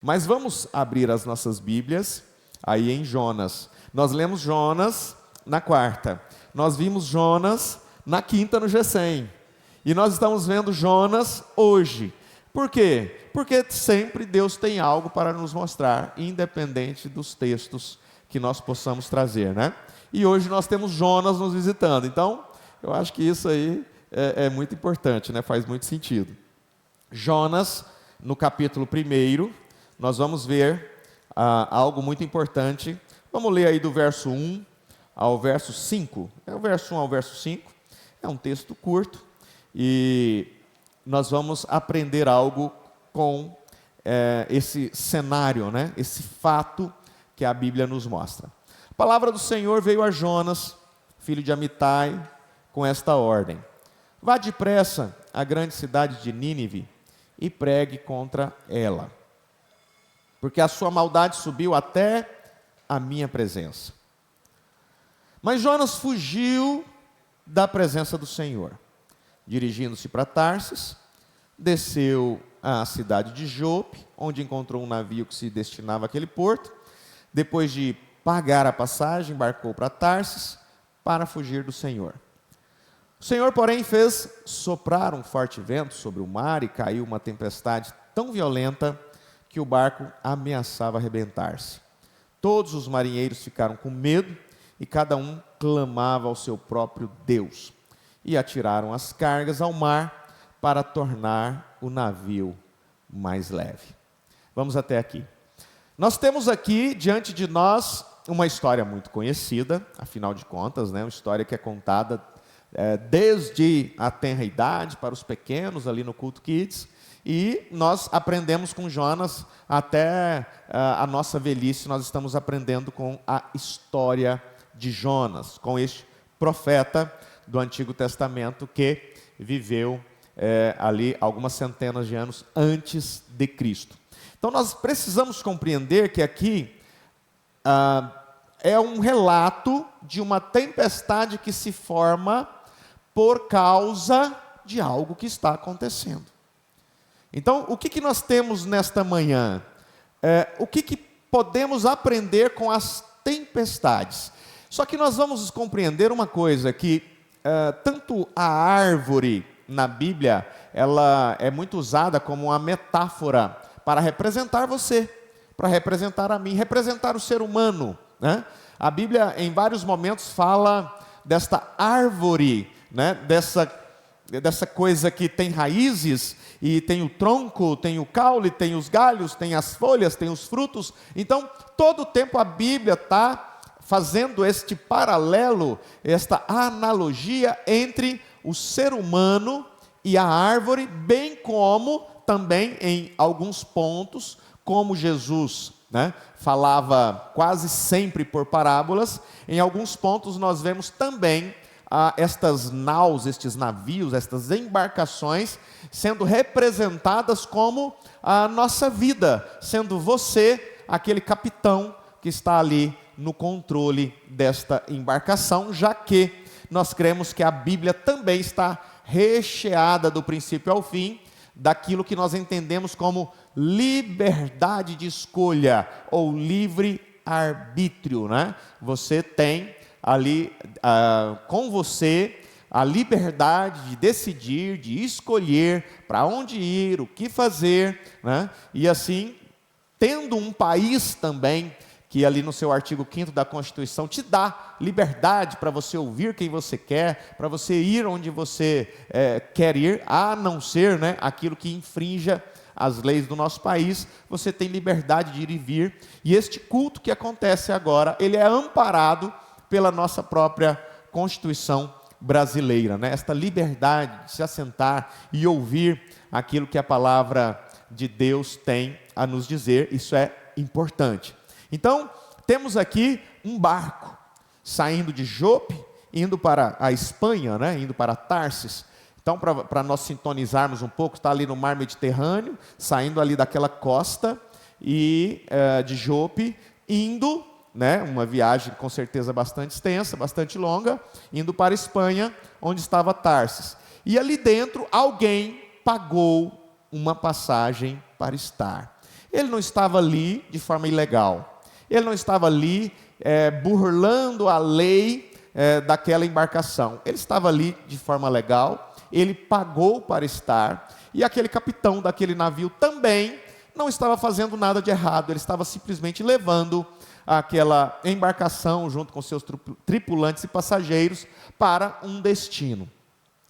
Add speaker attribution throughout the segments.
Speaker 1: Mas vamos abrir as nossas Bíblias aí em Jonas. Nós lemos Jonas na quarta. Nós vimos Jonas na quinta no G100. E nós estamos vendo Jonas hoje. Por quê? Porque sempre Deus tem algo para nos mostrar, independente dos textos que nós possamos trazer, né? E hoje nós temos Jonas nos visitando. Então, eu acho que isso aí é muito importante, né? Faz muito sentido. Jonas, no capítulo 1, nós vamos ver algo muito importante. Vamos ler aí do verso 1 ao verso 5. É o verso 1 ao verso 5. É um texto curto. E nós vamos aprender algo com esse cenário, né? Esse fato que a Bíblia nos mostra. A palavra do Senhor veio a Jonas, filho de Amitai, com esta ordem: vá depressa à grande cidade de Nínive e pregue contra ela, porque a sua maldade subiu até a minha presença. Mas Jonas fugiu da presença do Senhor. Dirigindo-se para Tarsis, desceu à cidade de Jope, onde encontrou um navio que se destinava àquele porto. Depois de pagar a passagem, embarcou para Tarsis para fugir do Senhor. O Senhor, porém, fez soprar um forte vento sobre o mar e caiu uma tempestade tão violenta que o barco ameaçava arrebentar-se. Todos os marinheiros ficaram com medo e cada um clamava ao seu próprio Deus. E atiraram as cargas ao mar para tornar o navio mais leve. Vamos até aqui. Nós temos aqui diante de nós uma história muito conhecida, afinal de contas, né? Uma história que é contada desde a tenra idade para os pequenos ali no Culto Kids. E nós aprendemos com Jonas até a nossa velhice, nós estamos aprendendo com a história de Jonas, com este profeta do Antigo Testamento que viveu ali algumas centenas de anos antes de Cristo. Então nós precisamos compreender que aqui é um relato de uma tempestade que se forma por causa de algo que está acontecendo. Então, o que nós temos nesta manhã? O que podemos aprender com as tempestades? Só que nós vamos compreender uma coisa, que tanto a árvore na Bíblia, ela é muito usada como uma metáfora para representar você, para representar a mim, representar o ser humano, né? A Bíblia em vários momentos fala desta árvore, né? Dessa coisa que tem raízes, e tem o tronco, tem o caule, tem os galhos, tem as folhas, tem os frutos. Então, todo o tempo a Bíblia está fazendo este paralelo, esta analogia entre o ser humano e a árvore, bem como também em alguns pontos, como Jesus, né, falava quase sempre por parábolas, em alguns pontos nós vemos também estas naus, estes navios, estas embarcações sendo representadas como a nossa vida, sendo você aquele capitão que está ali no controle desta embarcação, já que nós cremos que a Bíblia também está recheada do princípio ao fim daquilo que nós entendemos como liberdade de escolha ou livre arbítrio, né? Você tem ali com você a liberdade de decidir, de escolher para onde ir, o que fazer, né? E assim, tendo um país também, que ali no seu artigo 5º da Constituição te dá liberdade para você ouvir quem você quer, para você ir onde você quer ir, a não ser, né, aquilo que infrinja as leis do nosso país. Você tem liberdade de ir e vir, e este culto que acontece agora, ele é amparado pela nossa própria Constituição brasileira, né? Esta liberdade de se assentar e ouvir aquilo que a palavra de Deus tem a nos dizer, isso é importante. Então, temos aqui um barco saindo de Jope, indo para a Espanha, né? Indo para Tarsis. Então, para nós sintonizarmos um pouco, está ali no mar Mediterrâneo, saindo ali daquela costa e de Jope, indo, né, uma viagem com certeza bastante extensa, bastante longa, indo para a Espanha, onde estava Tarsis. E ali dentro alguém pagou uma passagem para estar. Ele não estava ali de forma ilegal. Ele não estava ali burlando a lei daquela embarcação. Ele estava ali de forma legal, ele pagou para estar, e aquele capitão daquele navio também não estava fazendo nada de errado, ele estava simplesmente levando aquela embarcação junto com seus tripulantes e passageiros para um destino.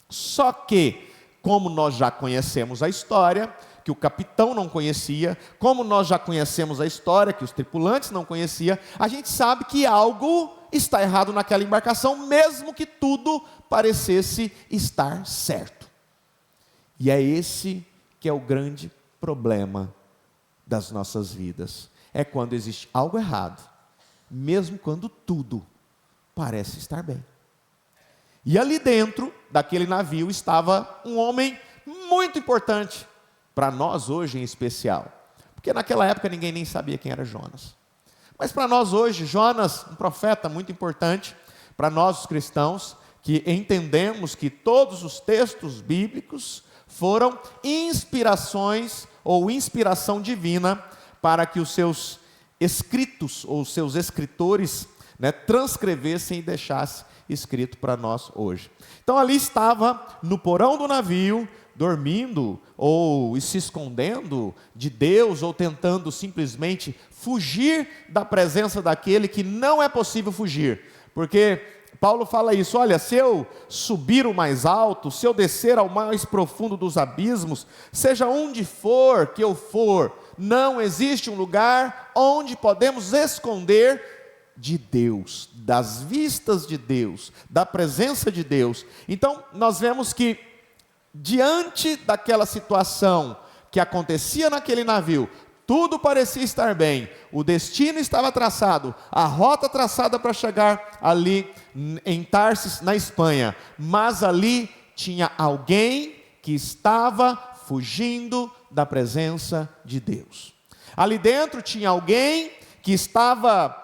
Speaker 1: Só que, como nós já conhecemos a história, que o capitão não conhecia, como nós já conhecemos a história, que os tripulantes não conheciam, a gente sabe que algo está errado naquela embarcação, mesmo que tudo parecesse estar certo. E é esse que é o grande problema das nossas vidas. É quando existe algo errado, mesmo quando tudo parece estar bem. E ali dentro daquele navio estava um homem muito importante, para nós hoje em especial, porque naquela época ninguém nem sabia quem era Jonas. Mas para nós hoje, Jonas, um profeta muito importante, para nós os cristãos, que entendemos que todos os textos bíblicos foram inspirações ou inspiração divina para que os seus escritos ou os seus escritores transcrevessem e deixassem escrito para nós hoje. Então ali estava no porão do navio, dormindo ou se escondendo de Deus, ou tentando simplesmente fugir da presença daquele que não é possível fugir, porque Paulo fala isso: olha, se eu subir o mais alto, se eu descer ao mais profundo dos abismos, seja onde for que eu for, não existe um lugar onde podemos esconder de Deus, das vistas de Deus, da presença de Deus. Então nós vemos que diante daquela situação que acontecia naquele navio, tudo parecia estar bem, o destino estava traçado, a rota traçada para chegar ali em Tarsis, na Espanha, mas ali tinha alguém que estava fugindo da presença de Deus. Ali dentro tinha alguém que estava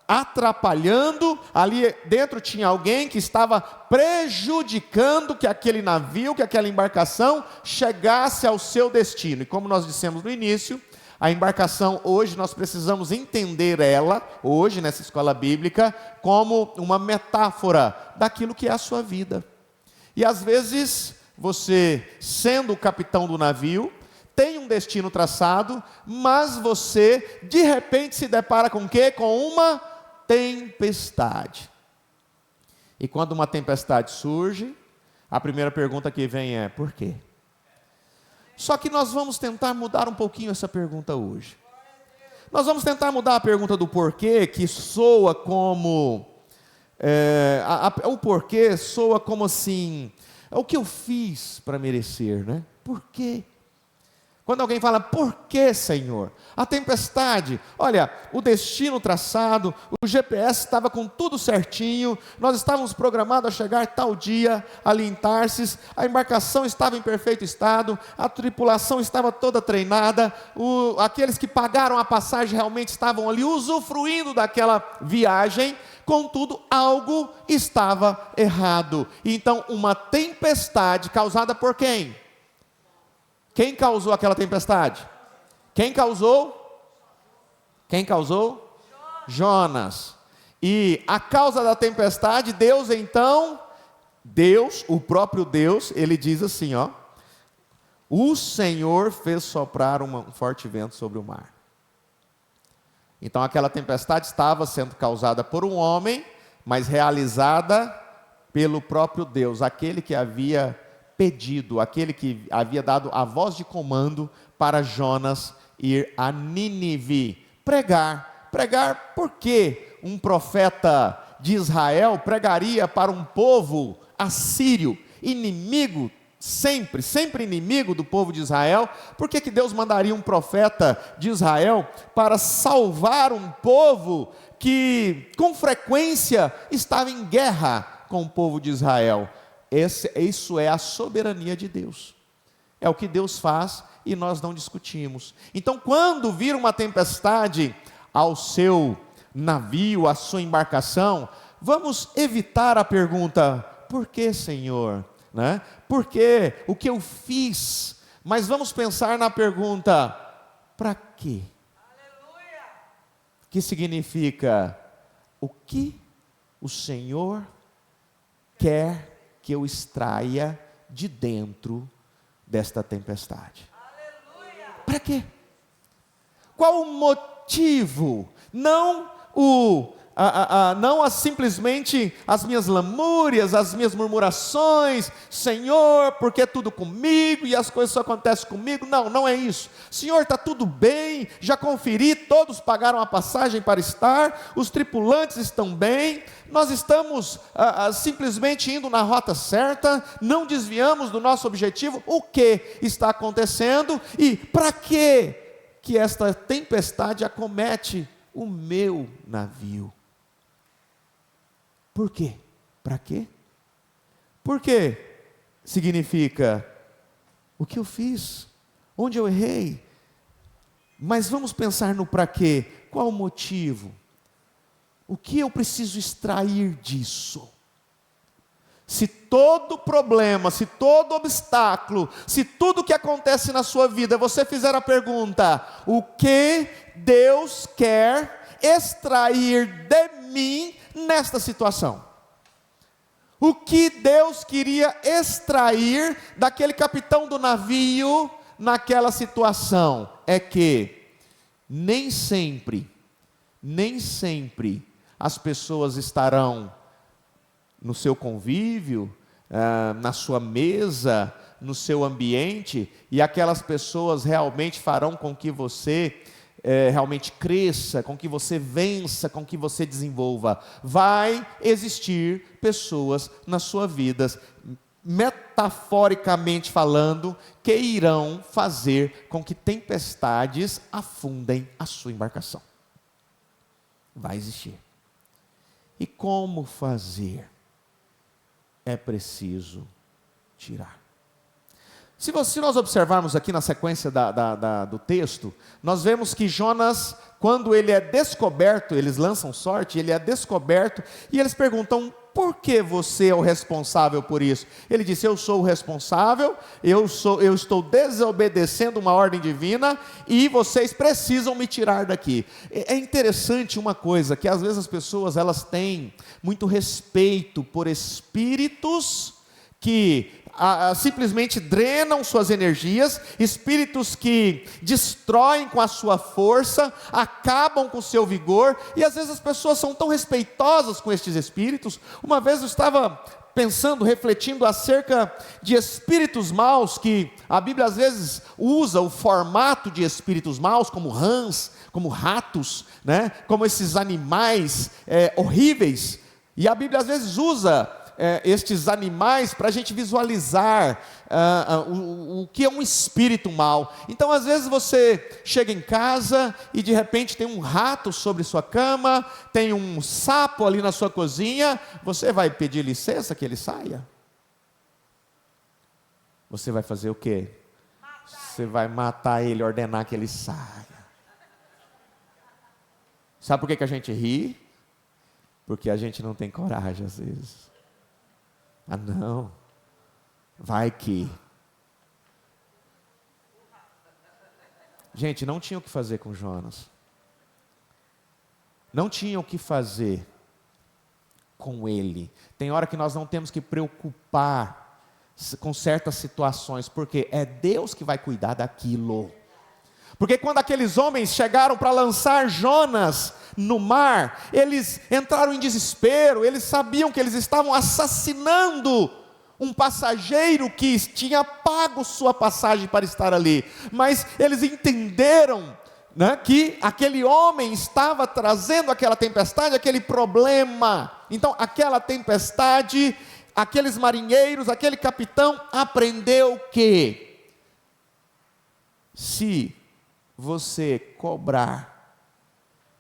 Speaker 1: atrapalhando, ali dentro tinha alguém que estava prejudicando que aquele navio, que aquela embarcação chegasse ao seu destino. E como nós dissemos no início, a embarcação hoje nós precisamos entender ela, hoje nessa escola bíblica, como uma metáfora daquilo que é a sua vida. E às vezes você, sendo o capitão do navio, tem um destino traçado, mas você de repente se depara com o quê? Com uma tempestade. E quando uma tempestade surge, a primeira pergunta que vem é: por quê? Só que nós vamos tentar mudar um pouquinho essa pergunta hoje. Nós vamos tentar mudar a pergunta do porquê, que soa como o porquê soa como assim: o que eu fiz para merecer, né? Por quê? Quando alguém fala: por que, Senhor? A tempestade, olha, o destino traçado, o GPS estava com tudo certinho, nós estávamos programados a chegar tal dia ali em Tarsis, a embarcação estava em perfeito estado, a tripulação estava toda treinada, aqueles que pagaram a passagem realmente estavam ali usufruindo daquela viagem, contudo, algo estava errado. Então, uma tempestade causada por quem? Quem causou aquela tempestade? Quem causou? Quem causou? Jonas. E a causa da tempestade, Deus então, o próprio Deus, ele diz assim, ó: o Senhor fez soprar um forte vento sobre o mar. Então aquela tempestade estava sendo causada por um homem, mas realizada pelo próprio Deus, aquele que havia pedido, aquele que havia dado a voz de comando para Jonas ir a Nínive pregar. Pregar porque um profeta de Israel pregaria para um povo assírio, inimigo, sempre inimigo do povo de Israel? Por que Deus mandaria um profeta de Israel para salvar um povo que com frequência estava em guerra com o povo de Israel? Isso é a soberania de Deus, é o que Deus faz e nós não discutimos. Então, quando vir uma tempestade ao seu navio, à sua embarcação, vamos evitar a pergunta: por que, Senhor? Por que? O que eu fiz? Mas vamos pensar na pergunta: para quê? Que significa, o que o Senhor quer que eu extraia de dentro desta tempestade? Para quê? Qual o motivo? Não simplesmente as minhas lamúrias, as minhas murmurações, Senhor, porque é tudo comigo e as coisas só acontecem comigo. Não, não é isso. Senhor, está tudo bem, já conferi, todos pagaram a passagem para estar, os tripulantes estão bem, nós estamos simplesmente indo na rota certa, não desviamos do nosso objetivo. O que está acontecendo e para que esta tempestade acomete o meu navio? Por quê? Para quê? Porque significa o que eu fiz, onde eu errei. Mas vamos pensar no para quê. Qual o motivo? O que eu preciso extrair disso? Se todo problema, se todo obstáculo, se tudo que acontece na sua vida, você fizer a pergunta: o que Deus quer extrair de mim nesta situação? O que Deus queria extrair daquele capitão do navio naquela situação? É que nem sempre as pessoas estarão no seu convívio, na sua mesa, no seu ambiente, e aquelas pessoas realmente farão com que você realmente cresça, com que você vença, com que você desenvolva. Vai existir pessoas na sua vida, metaforicamente falando, que irão fazer com que tempestades afundem a sua embarcação. Vai existir. E como fazer? É preciso tirar. Se nós observarmos aqui na sequência do texto, nós vemos que Jonas, quando ele é descoberto, eles lançam sorte, ele é descoberto, e eles perguntam: por que você é o responsável por isso? Ele disse: eu sou o responsável, eu estou desobedecendo uma ordem divina, e vocês precisam me tirar daqui. É interessante uma coisa, que às vezes as pessoas, elas têm muito respeito por espíritos que simplesmente drenam suas energias, espíritos que destroem com a sua força, acabam com o seu vigor, e às vezes as pessoas são tão respeitosas com estes espíritos. Uma vez eu estava pensando, refletindo acerca de espíritos maus, que a Bíblia às vezes usa o formato de espíritos maus, como rãs, como ratos, né? Como esses animais horríveis, e a Bíblia às vezes usa estes animais para a gente visualizar o que é um espírito mau. Então às vezes você chega em casa e de repente tem um rato sobre sua cama, tem um sapo ali na sua cozinha, você vai pedir licença que ele saia? Você vai fazer o quê? Você vai matar ele, ordenar que ele saia. Sabe por que a gente ri? Porque a gente não tem coragem às vezes. Ah, não, vai que. Gente, não tinha o que fazer com Jonas. Não tinha o que fazer com ele. Tem hora que nós não temos que preocupar com certas situações, porque é Deus que vai cuidar daquilo. Porque quando aqueles homens chegaram para lançar Jonas no mar, eles entraram em desespero, eles sabiam que eles estavam assassinando um passageiro que tinha pago sua passagem para estar ali, mas eles entenderam, né, que aquele homem estava trazendo aquela tempestade, aquele problema. Então aquela tempestade, aqueles marinheiros, aquele capitão aprendeu que se você cobrar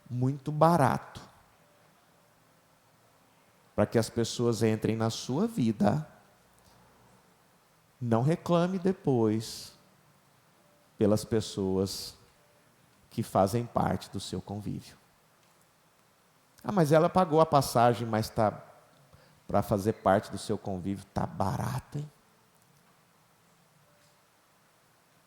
Speaker 1: muito barato para que as pessoas entrem na sua vida, não reclame depois pelas pessoas que fazem parte do seu convívio. Ah, mas ela pagou a passagem, mas para fazer parte do seu convívio está barato, hein?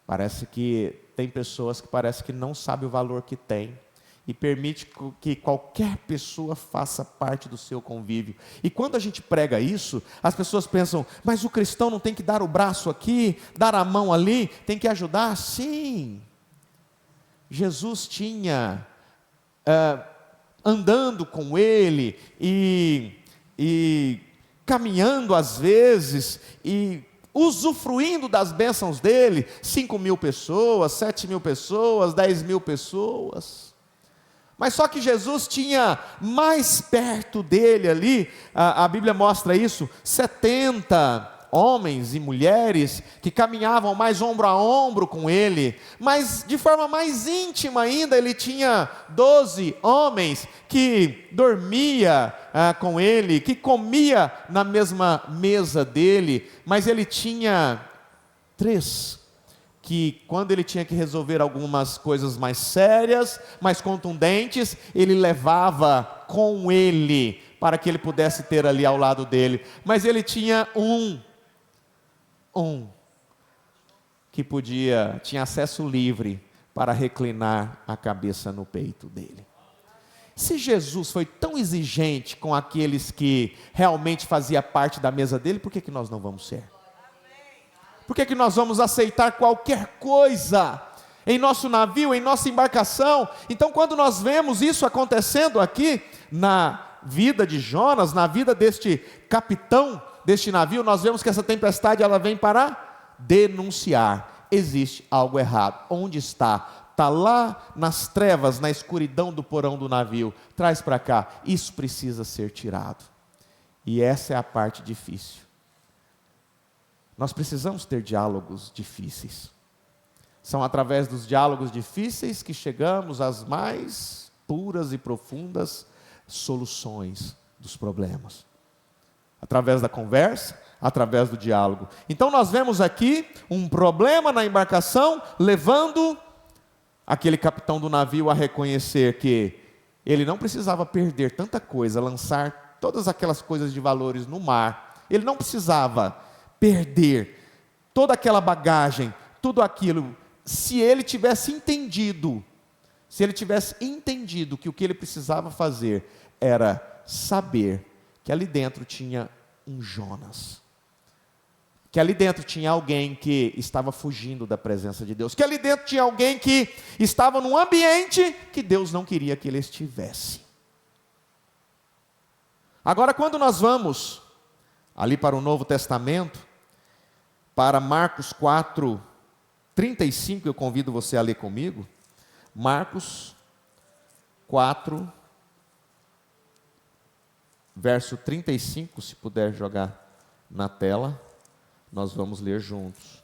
Speaker 1: Parece que tem pessoas que parece que não sabem o valor que tem e permite que qualquer pessoa faça parte do seu convívio. E quando a gente prega isso, as pessoas pensam, mas o cristão não tem que dar o braço aqui, dar a mão ali, tem que ajudar? Sim. Jesus tinha, andando com ele e caminhando às vezes, e usufruindo das bênçãos dele, 5.000 pessoas, 7.000 pessoas, 10.000 pessoas. Mas só que Jesus tinha mais perto dele ali, a Bíblia mostra isso, 70 homens e mulheres que caminhavam mais ombro a ombro com ele, mas de forma mais íntima ainda, ele tinha 12 homens que dormia com ele, que comia na mesma mesa dele, mas ele tinha 3 que quando ele tinha que resolver algumas coisas mais sérias, mais contundentes, ele levava com ele, para que ele pudesse ter ali ao lado dele. Mas ele tinha um que tinha acesso livre para reclinar a cabeça no peito dele. Se Jesus foi tão exigente com aqueles que realmente fazia parte da mesa dele, por que nós não vamos ser? Por que nós vamos aceitar qualquer coisa em nosso navio, em nossa embarcação? Então, quando nós vemos isso acontecendo aqui na vida de Jonas, na vida deste capitão deste navio, nós vemos que essa tempestade ela vem para denunciar: existe algo errado. Onde está? Está lá nas trevas, na escuridão do porão do navio. Traz para cá. Isso precisa ser tirado. E essa é a parte difícil. Nós precisamos ter diálogos difíceis. São através dos diálogos difíceis que chegamos às mais puras e profundas soluções dos problemas. Através da conversa, através do diálogo. Então nós vemos aqui um problema na embarcação, levando aquele capitão do navio a reconhecer que ele não precisava perder tanta coisa, lançar todas aquelas coisas de valores no mar. Ele não precisava perder toda aquela bagagem, tudo aquilo, se ele tivesse entendido que o que ele precisava fazer era saber que ali dentro tinha um Jonas, que ali dentro tinha alguém que estava fugindo da presença de Deus, que ali dentro tinha alguém que estava num ambiente que Deus não queria que ele estivesse. Agora, quando nós vamos ali para o Novo Testamento, para Marcos 4:35, eu convido você a ler comigo. Marcos 4, verso 35, se puder jogar na tela, nós vamos ler juntos.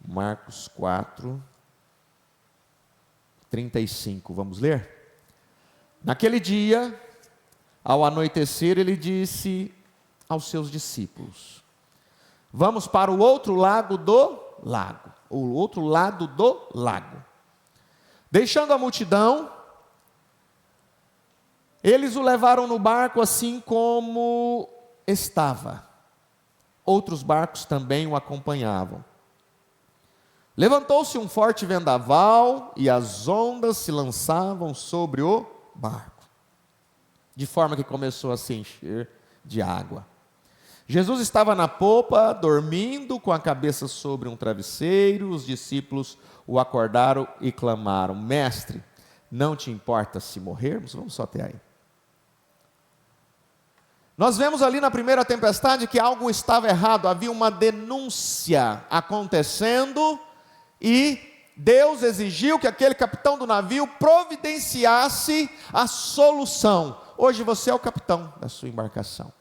Speaker 1: Marcos 4:35, vamos ler? Naquele dia, ao anoitecer, ele disse aos seus discípulos: vamos para o outro lado do lago. O outro lado do lago. Deixando a multidão, eles o levaram no barco assim como estava. Outros barcos também o acompanhavam. Levantou-se um forte vendaval e as ondas se lançavam sobre o barco, de forma que começou a se encher de água. Jesus estava na popa, dormindo, com a cabeça sobre um travesseiro. Os discípulos o acordaram e clamaram: mestre, não te importa se morrermos? Vamos só até aí. Nós vemos ali na primeira tempestade que algo estava errado, havia uma denúncia acontecendo e Deus exigiu que aquele capitão do navio providenciasse a solução. Hoje você é o capitão da sua embarcação.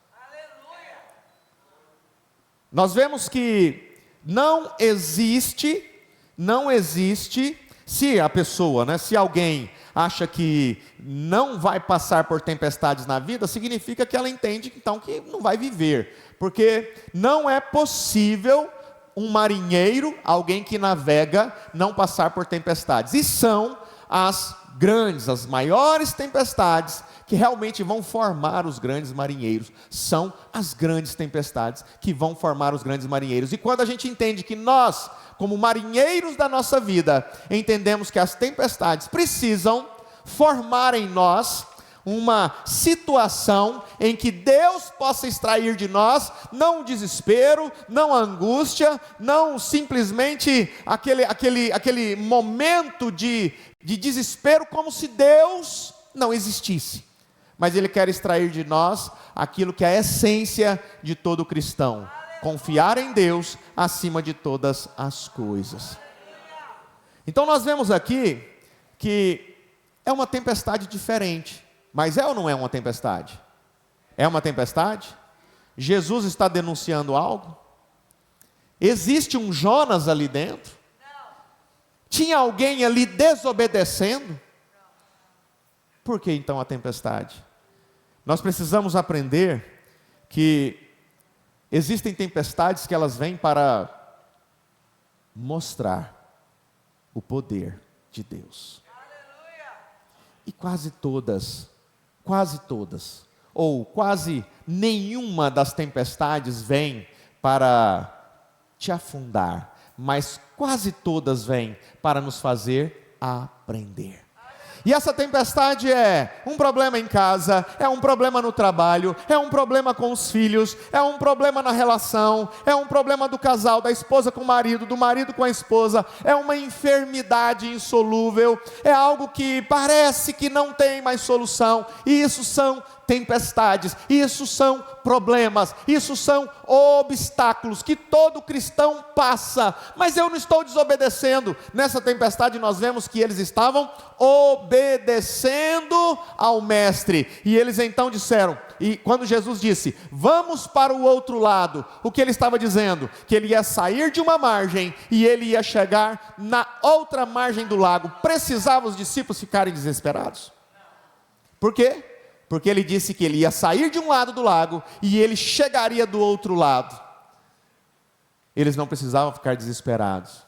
Speaker 1: Nós vemos que não existe, se a pessoa, se alguém acha que não vai passar por tempestades na vida, significa que ela entende então que não vai viver, porque não é possível um marinheiro, alguém que navega, não passar por tempestades, e são as grandes, as maiores tempestades que realmente vão formar os grandes marinheiros. São as grandes tempestades que vão formar os grandes marinheiros. E quando a gente entende que nós, como marinheiros da nossa vida, entendemos que as tempestades precisam formar em nós uma situação em que Deus possa extrair de nós, não o desespero, não a angústia, não simplesmente aquele momento de desespero, como se Deus não existisse. Mas Ele quer extrair de nós aquilo que é a essência de todo cristão: confiar em Deus acima de todas as coisas. Então nós vemos aqui que é uma tempestade diferente. Mas é ou não é uma tempestade? É uma tempestade? Jesus está denunciando algo? Existe um Jonas ali dentro? Tinha alguém ali desobedecendo? Por que então a tempestade? Nós precisamos aprender que existem tempestades que elas vêm para mostrar o poder de Deus. E quase todas, ou quase nenhuma das tempestades vem para te afundar, mas quase todas vêm para nos fazer aprender. E essa tempestade é um problema em casa, é um problema no trabalho, é um problema com os filhos, é um problema na relação, é um problema do casal, da esposa com o marido, do marido com a esposa, é uma enfermidade insolúvel, é algo que parece que não tem mais solução, e isso são tempestades, isso são problemas, isso são obstáculos que todo cristão passa. Mas eu não estou desobedecendo. Nessa tempestade nós vemos que eles estavam obedecendo ao mestre, e eles então disseram, e quando Jesus disse, vamos para o outro lado, o que ele estava dizendo? Que ele ia sair de uma margem, e ele ia chegar na outra margem do lago. Precisava os discípulos ficarem desesperados? Por quê? Porque ele disse que ele ia sair de um lado do lago e ele chegaria do outro lado. Eles não precisavam ficar desesperados.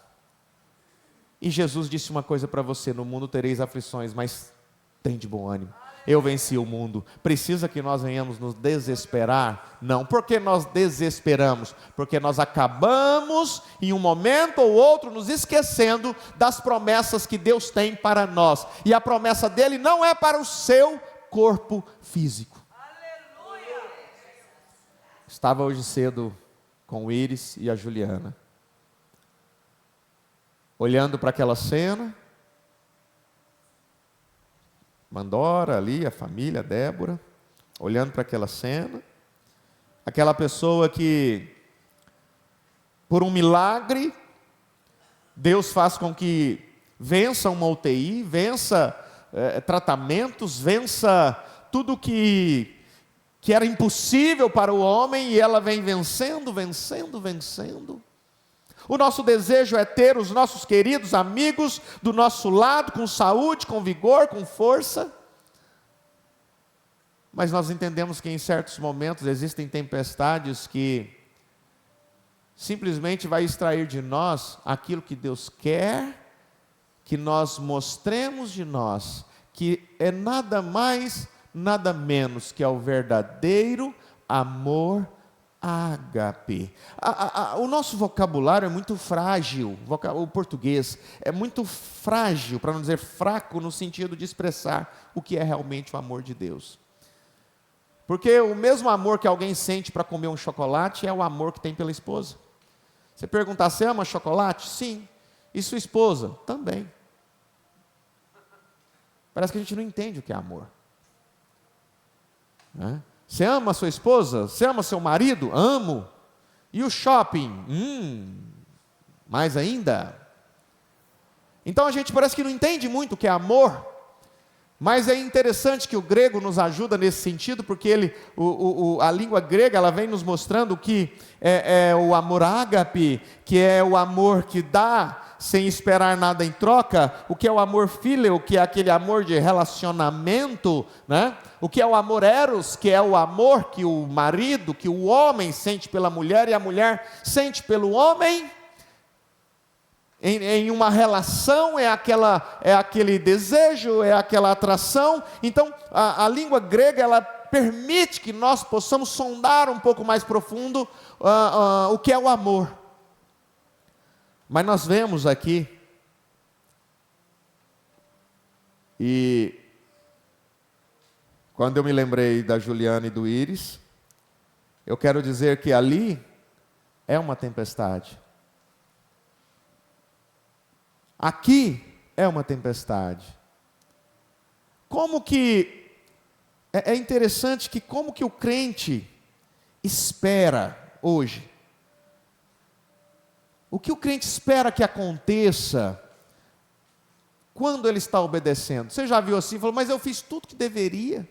Speaker 1: E Jesus disse uma coisa para você: no mundo tereis aflições, mas tem de bom ânimo. Eu venci o mundo. Precisa que nós venhamos nos desesperar? Não. Por que nós desesperamos? Porque nós acabamos, em um momento ou outro, nos esquecendo das promessas que Deus tem para nós. E a promessa dele não é para o seu corpo físico. Aleluia. Estava hoje cedo com o Iris e a Juliana, olhando para aquela cena, Mandora ali, a família, a Débora, olhando para aquela cena, aquela pessoa que, por um milagre, Deus faz com que vença uma UTI, vença tratamentos, vença tudo que era impossível para o homem, e ela vem vencendo. O nosso desejo é ter os nossos queridos amigos do nosso lado, com saúde, com vigor, com força. Mas nós entendemos que em certos momentos existem tempestades que simplesmente vai extrair de nós aquilo que Deus quer que nós mostremos de nós, que é nada mais, nada menos que é o verdadeiro amor ágape. O nosso vocabulário é muito frágil, o português é muito frágil, para não dizer fraco, no sentido de expressar o que é realmente o amor de Deus. Porque o mesmo amor que alguém sente para comer um chocolate é o amor que tem pela esposa. Você perguntar, você ama chocolate? Sim. E sua esposa? Também. Parece que a gente não entende o que é amor. Você ama a sua esposa? Você ama seu marido? Amo. E o shopping? Mais ainda. Então a gente parece que não entende muito o que é amor. Mas é interessante que o grego nos ajuda nesse sentido, porque a língua grega ela vem nos mostrando que é o amor ágape, que é o amor que dá sem esperar nada em troca, o que é o amor fíleo, que é aquele amor de relacionamento, né? O que é o amor eros, que é o amor que o marido, que o homem sente pela mulher, e a mulher sente pelo homem. em uma relação, é aquele desejo, é aquela atração. Então, a língua grega, ela permite que nós possamos sondar um pouco mais profundo o que é o amor. Mas nós vemos aqui, e quando eu me lembrei da Juliana e do Íris, eu quero dizer que ali é uma tempestade. Aqui é uma tempestade. Como que é interessante que como que o crente espera hoje? O que o crente espera que aconteça quando ele está obedecendo? Você já viu assim, falou, mas eu fiz tudo que deveria.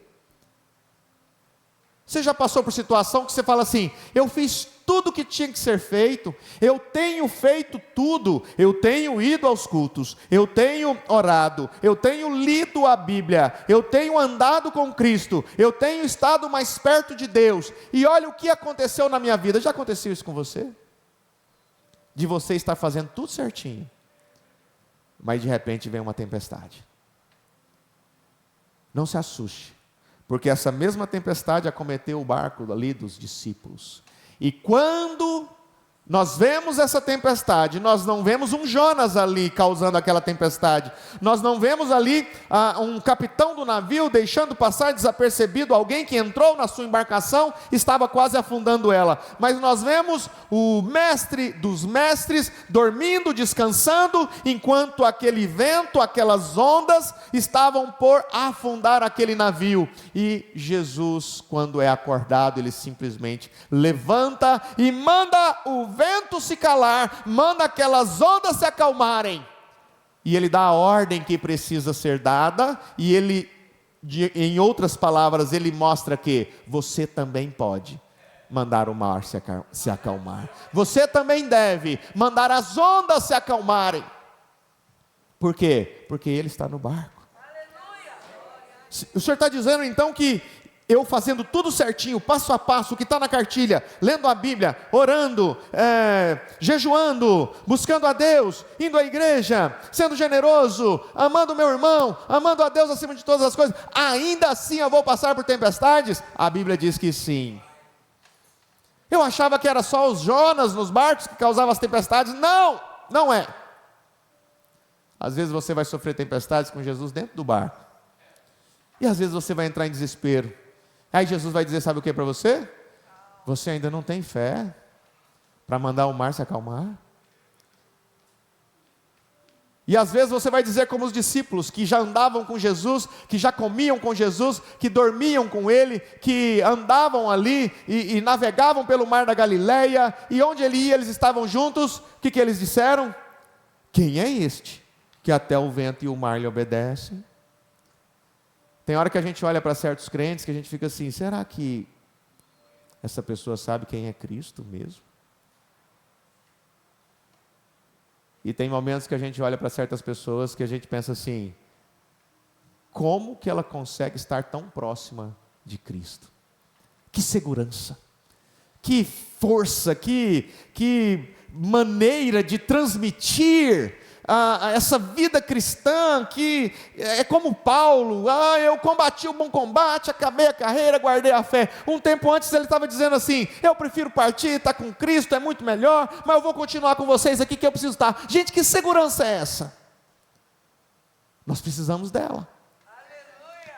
Speaker 1: Você já passou por situação que você fala assim, eu fiz tudo que tinha que ser feito, eu tenho feito tudo, eu tenho ido aos cultos, eu tenho orado, eu tenho lido a Bíblia, eu tenho andado com Cristo, eu tenho estado mais perto de Deus, e olha o que aconteceu na minha vida. Já aconteceu isso com você? De você estar fazendo tudo certinho, mas de repente vem uma tempestade. Não se assuste, porque essa mesma tempestade acometeu o barco ali dos discípulos. E quando nós vemos essa tempestade, nós não vemos um Jonas ali causando aquela tempestade, nós não vemos ali um capitão do navio deixando passar desapercebido alguém que entrou na sua embarcação, estava quase afundando ela, mas nós vemos o mestre dos mestres dormindo, descansando, enquanto aquele vento, aquelas ondas estavam por afundar aquele navio. E Jesus, quando é acordado, ele simplesmente levanta e manda o vento se calar, manda aquelas ondas se acalmarem, e ele dá a ordem que precisa ser dada, e ele, em outras palavras, ele mostra que você também pode mandar o mar se acalmar, você também deve mandar as ondas se acalmarem. Por quê? Porque ele está no barco. O Senhor está dizendo então que eu fazendo tudo certinho, passo a passo, o que está na cartilha, lendo a Bíblia, orando, jejuando, buscando a Deus, indo à igreja, sendo generoso, amando o meu irmão, amando a Deus acima de todas as coisas, ainda assim eu vou passar por tempestades? A Bíblia diz que sim. Eu achava que era só os Jonas nos barcos que causavam as tempestades. Não, não é. Às vezes você vai sofrer tempestades com Jesus dentro do barco, e às vezes você vai entrar em desespero. Aí Jesus vai dizer, sabe o que para você? Você ainda não tem fé para mandar o mar se acalmar? E às vezes você vai dizer como os discípulos, que já andavam com Jesus, que já comiam com Jesus, que dormiam com Ele, que andavam ali e navegavam pelo mar da Galileia, e onde Ele ia eles estavam juntos. O que eles disseram? Quem é este que até o vento e o mar lhe obedecem? Tem hora que a gente olha para certos crentes que a gente fica assim, será que essa pessoa sabe quem é Cristo mesmo? E tem momentos que a gente olha para certas pessoas que a gente pensa assim, como que ela consegue estar tão próxima de Cristo? Que segurança, que força, que maneira de transmitir essa vida cristã, que é como Paulo, eu combati o bom combate, acabei a carreira, guardei a fé. Um tempo antes ele estava dizendo assim, eu prefiro partir, estar com Cristo é muito melhor, mas eu vou continuar com vocês aqui que eu preciso estar. Gente, que segurança é essa? Nós precisamos dela.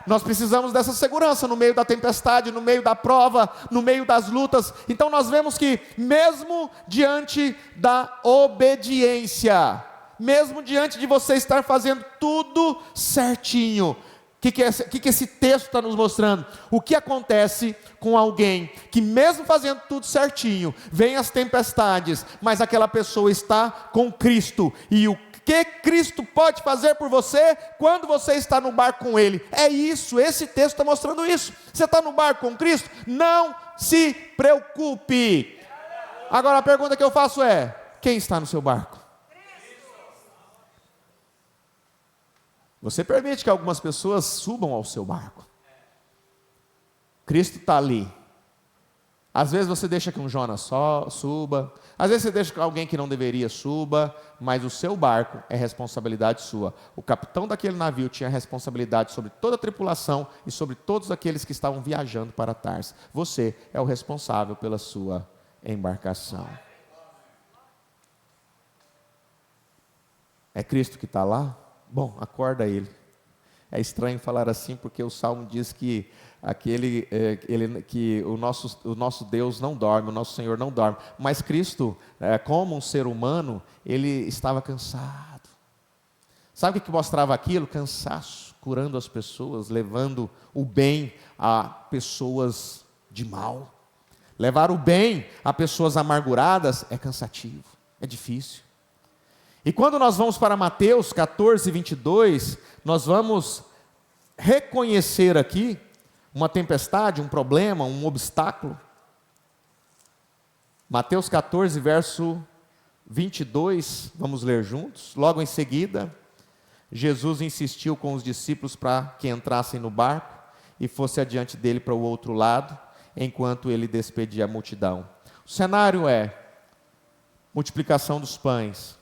Speaker 1: Nós precisamos dessa segurança no meio da tempestade, no meio da prova, no meio das lutas. Então nós vemos que mesmo diante da obediência, mesmo diante de você estar fazendo tudo certinho, o que esse texto está nos mostrando? O que acontece com alguém que mesmo fazendo tudo certinho, vem as tempestades, mas aquela pessoa está com Cristo, e o que Cristo pode fazer por você quando você está no barco com Ele? É isso, esse texto está mostrando isso. Você está no barco com Cristo? Não se preocupe. Agora a pergunta que eu faço é, quem está no seu barco? Você permite que algumas pessoas subam ao seu barco. Cristo está ali. Às vezes você deixa que um Jonas só suba, às vezes você deixa que alguém que não deveria suba, mas o seu barco é responsabilidade sua. O capitão daquele navio tinha responsabilidade sobre toda a tripulação e sobre todos aqueles que estavam viajando para Tarsis. Você é o responsável pela sua embarcação. É Cristo que está lá? Bom, acorda ele. É estranho falar assim porque o Salmo diz que que o nosso Deus não dorme, o nosso Senhor não dorme. Mas Cristo, como um ser humano, ele estava cansado. Sabe o que mostrava aquilo? Cansaço, curando as pessoas, levando o bem a pessoas de mal. Levar o bem a pessoas amarguradas é cansativo, é difícil. E quando nós vamos para Mateus 14, 22, nós vamos reconhecer aqui uma tempestade, um problema, um obstáculo. Mateus 14, verso 22, vamos ler juntos. Logo em seguida, Jesus insistiu com os discípulos para que entrassem no barco e fosse adiante dele para o outro lado, enquanto ele despedia a multidão. O cenário é multiplicação dos pães.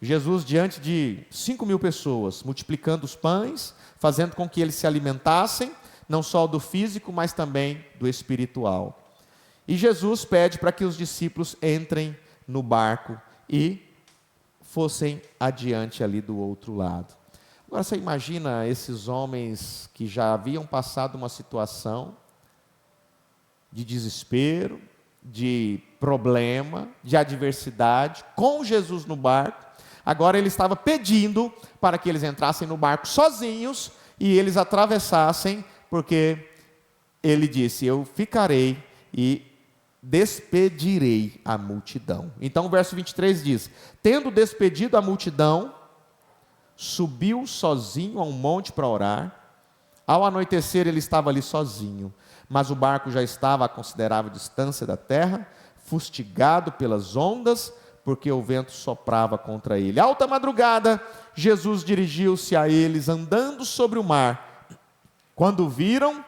Speaker 1: Jesus diante de 5.000 pessoas, multiplicando os pães, fazendo com que eles se alimentassem, não só do físico, mas também do espiritual. E Jesus pede para que os discípulos entrem no barco e fossem adiante ali do outro lado. Agora você imagina esses homens que já haviam passado uma situação de desespero, de problema, de adversidade, com Jesus no barco. Agora ele estava pedindo para que eles entrassem no barco sozinhos e eles atravessassem, porque ele disse: eu ficarei e despedirei a multidão. Então o verso 23 diz: tendo despedido a multidão, subiu sozinho a um monte para orar. Ao anoitecer ele estava ali sozinho, mas o barco já estava a considerável distância da terra, fustigado pelas ondas, porque o vento soprava contra ele. Alta madrugada, Jesus dirigiu-se a eles andando sobre o mar. Quando viram,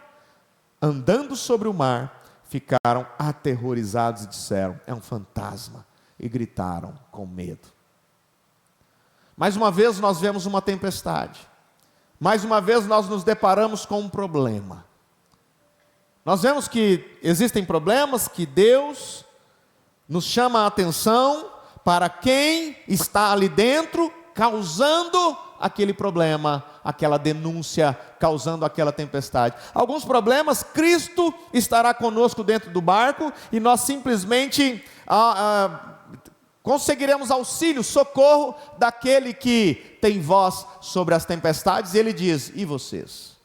Speaker 1: andando sobre o mar, ficaram aterrorizados e disseram: é um fantasma, e gritaram com medo. Mais uma vez nós vemos uma tempestade. Mais uma vez nós nos deparamos com um problema. Nós vemos que existem problemas que Deus nos chama a atenção para quem está ali dentro, causando aquele problema, aquela denúncia, causando aquela tempestade. Alguns problemas, Cristo estará conosco dentro do barco e nós simplesmente conseguiremos auxílio, socorro daquele que tem voz sobre as tempestades. E ele diz: e vocês?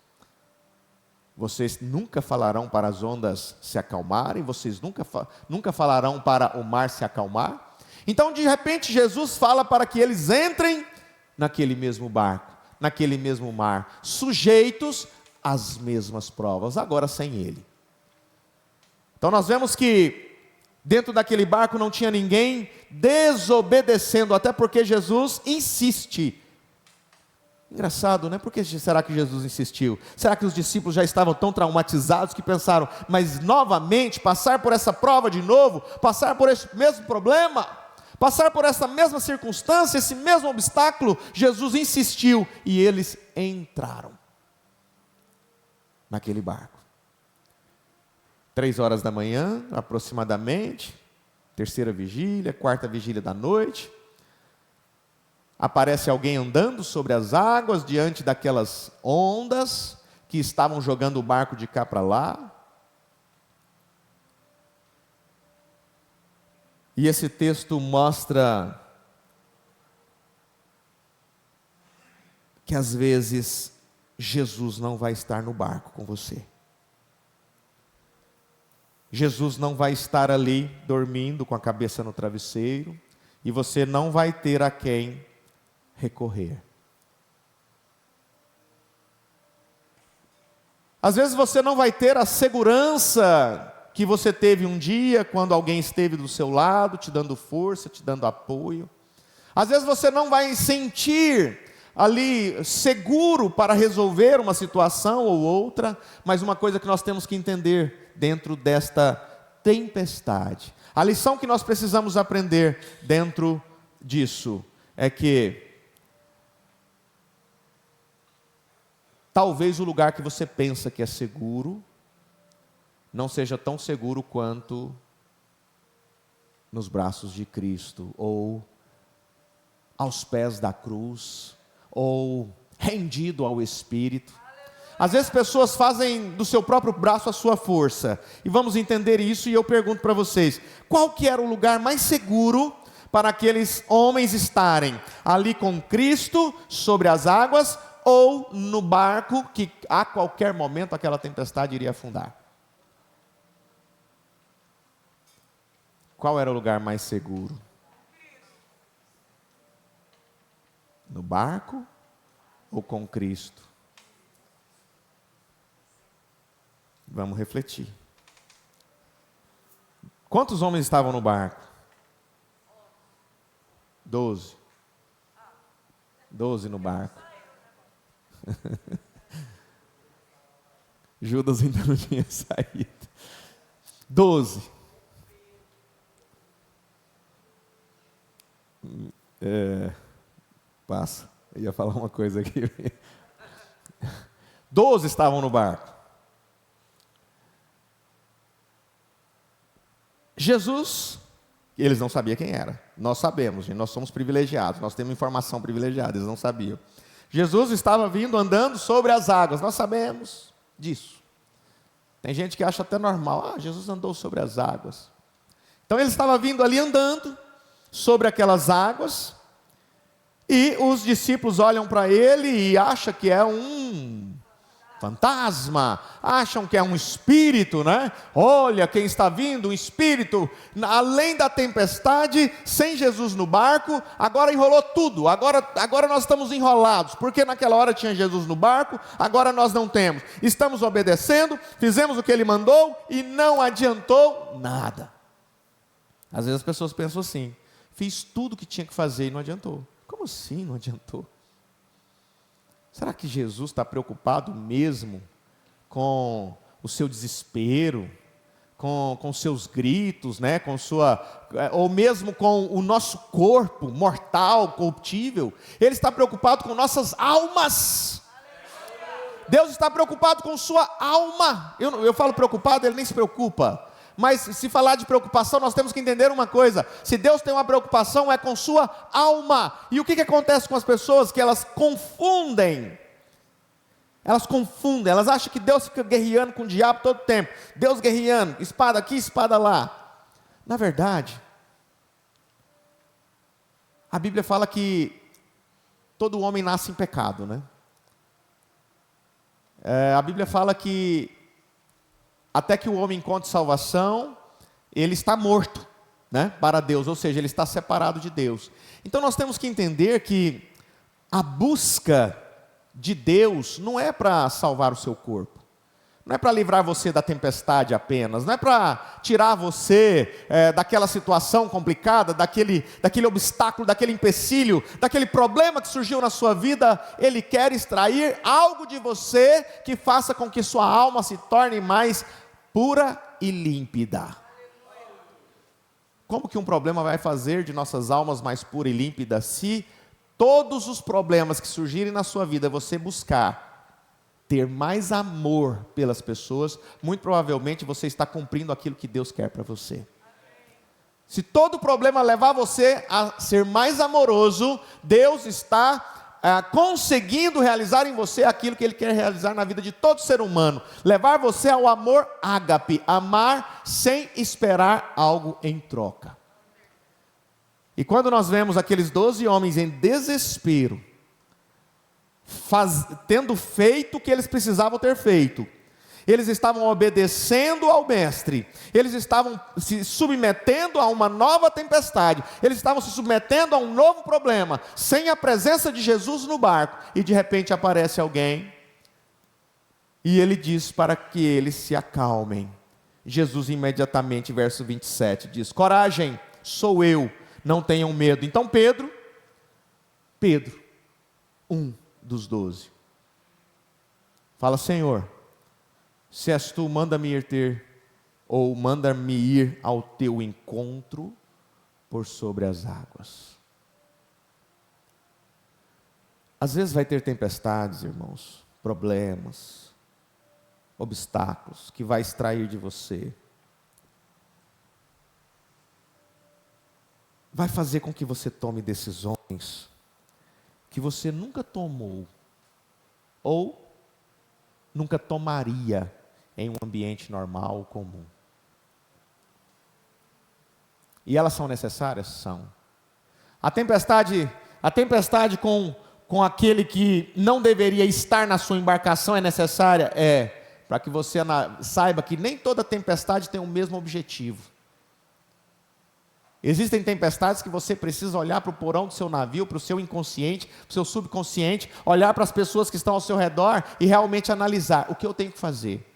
Speaker 1: Vocês nunca falarão para as ondas se acalmarem? Vocês nunca falarão para o mar se acalmar? Então de repente Jesus fala para que eles entrem naquele mesmo barco, naquele mesmo mar, sujeitos às mesmas provas, agora sem ele. Então nós vemos que dentro daquele barco não tinha ninguém desobedecendo, até porque Jesus insiste. Engraçado, né? Por que será que Jesus insistiu? Será que os discípulos já estavam tão traumatizados que pensaram: mas novamente, passar por essa prova de novo, passar por esse mesmo problema, passar por essa mesma circunstância, esse mesmo obstáculo? Jesus insistiu e eles entraram naquele barco. 3 horas da manhã, aproximadamente, terceira vigília, quarta vigília da noite. Aparece alguém andando sobre as águas, diante daquelas ondas que estavam jogando o barco de cá para lá. E esse texto mostra que às vezes Jesus não vai estar no barco com você. Jesus não vai estar ali dormindo com a cabeça no travesseiro, e você não vai ter a quem recorrer. Às vezes você não vai ter a segurança que você teve um dia, quando alguém esteve do seu lado, te dando força, te dando apoio. Às vezes você não vai sentir ali seguro para resolver uma situação ou outra, mas uma coisa que nós temos que entender dentro desta tempestade. A lição que nós precisamos aprender dentro disso é que talvez o lugar que você pensa que é seguro não seja tão seguro quanto nos braços de Cristo, ou aos pés da cruz, ou rendido ao Espírito. Às vezes pessoas fazem do seu próprio braço a sua força, e vamos entender isso, e eu pergunto para vocês, qual que era o lugar mais seguro para aqueles homens estarem? Ali com Cristo, sobre as águas, ou no barco que a qualquer momento aquela tempestade iria afundar? Qual era o lugar mais seguro? No barco ou com Cristo? Vamos refletir. Quantos homens estavam no barco? 12. 12 no barco. Judas ainda não tinha saído. 12. Passa, eu ia falar uma coisa aqui. 12 estavam no barco. Jesus, eles não sabiam quem era. Nós sabemos, nós somos privilegiados, nós temos informação privilegiada, eles não sabiam. Jesus estava vindo andando sobre as águas, nós sabemos disso. Tem gente que acha até normal, Jesus andou sobre as águas. Então ele estava vindo ali andando sobre aquelas águas, e os discípulos olham para ele e acham que é um fantasma, acham que é um espírito, né? Olha quem está vindo, um espírito, além da tempestade, sem Jesus no barco, agora enrolou tudo, agora nós estamos enrolados, porque naquela hora tinha Jesus no barco, agora nós não temos, estamos obedecendo, fizemos o que ele mandou e não adiantou nada. Às vezes as pessoas pensam assim, fiz tudo o que tinha que fazer e não adiantou. Como assim não adiantou? Será que Jesus está preocupado mesmo com o seu desespero, com seus gritos, né? Ou mesmo com o nosso corpo mortal, corruptível? Ele está preocupado com nossas almas. Deus está preocupado com sua alma. Eu falo preocupado, ele nem se preocupa. Mas se falar de preocupação, nós temos que entender uma coisa: se Deus tem uma preocupação, é com sua alma. E o que acontece com as pessoas? Que elas confundem, elas acham que Deus fica guerreando com o diabo todo o tempo, Deus guerreando, espada aqui, espada lá. Na verdade, a Bíblia fala que todo homem nasce em pecado, né? A Bíblia fala que até que o homem encontre salvação, ele está morto, né, para Deus, ou seja, ele está separado de Deus. Então nós temos que entender que a busca de Deus não é para salvar o seu corpo, não é para livrar você da tempestade apenas, não é para tirar você daquela situação complicada, daquele obstáculo, daquele empecilho, daquele problema que surgiu na sua vida. Ele quer extrair algo de você que faça com que sua alma se torne mais pura e límpida. Como que um problema vai fazer de nossas almas mais puras e límpidas se todos os problemas que surgirem na sua vida você buscar ter mais amor pelas pessoas? Muito provavelmente você está cumprindo aquilo que Deus quer para você. Se todo problema levar você a ser mais amoroso, Deus está conseguindo realizar em você aquilo que Ele quer realizar na vida de todo ser humano, levar você ao amor ágape, amar sem esperar algo em troca. E quando nós vemos aqueles 12 homens em desespero, tendo feito o que eles precisavam ter feito, eles estavam obedecendo ao mestre, eles estavam se submetendo a uma nova tempestade, eles estavam se submetendo a um novo problema, sem a presença de Jesus no barco, e de repente aparece alguém, e ele diz para que eles se acalmem. Jesus imediatamente, verso 27, diz: coragem, sou eu, não tenham medo. Então Pedro, um dos 12, fala: Senhor, se és tu, manda-me ir ter ou manda-me ir ao teu encontro por sobre as águas. Às vezes vai ter tempestades, irmãos, problemas, obstáculos, que vai extrair de você. Vai fazer com que você tome decisões que você nunca tomou, ou nunca tomaria em um ambiente normal, comum. E elas são necessárias? São. A tempestade com aquele que não deveria estar na sua embarcação é necessária? É, para que você saiba que nem toda tempestade tem o mesmo objetivo. Existem tempestades que você precisa olhar para o porão do seu navio, para o seu inconsciente, para o seu subconsciente, olhar para as pessoas que estão ao seu redor e realmente analisar o que eu tenho que fazer.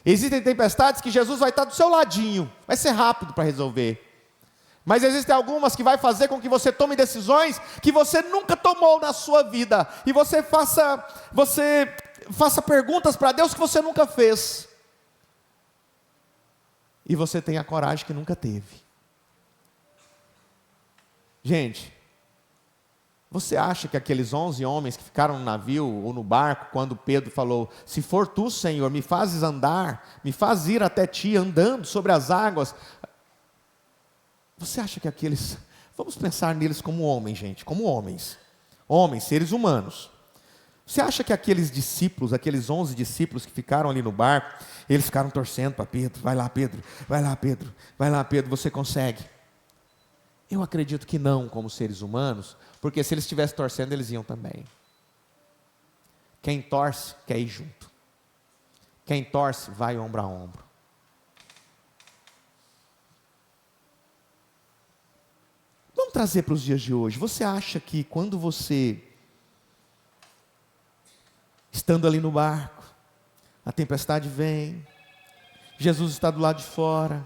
Speaker 1: Existem tempestades que Jesus vai estar do seu ladinho, vai ser rápido para resolver. Mas existem algumas que vai fazer com que você tome decisões que você nunca tomou na sua vida. E você faça perguntas para Deus que você nunca fez. E você tenha a coragem que nunca teve. Gente, você acha que aqueles 11 homens que ficaram no navio ou no barco, quando Pedro falou, se for tu, Senhor, me fazes andar, me faz ir até ti, andando sobre as águas. Você acha que aqueles, vamos pensar neles como homens, gente, como homens, seres humanos. Você acha que aqueles discípulos, aqueles 11 discípulos que ficaram ali no barco, eles ficaram torcendo para Pedro, vai lá Pedro, vai lá Pedro, vai lá Pedro, você consegue? Eu acredito que não, como seres humanos, porque se eles estivessem torcendo, eles iam também. Quem torce, quer ir junto. Quem torce, vai ombro a ombro. Vamos trazer para os dias de hoje. Você acha que quando você, estando ali no barco, a tempestade vem, Jesus está do lado de fora,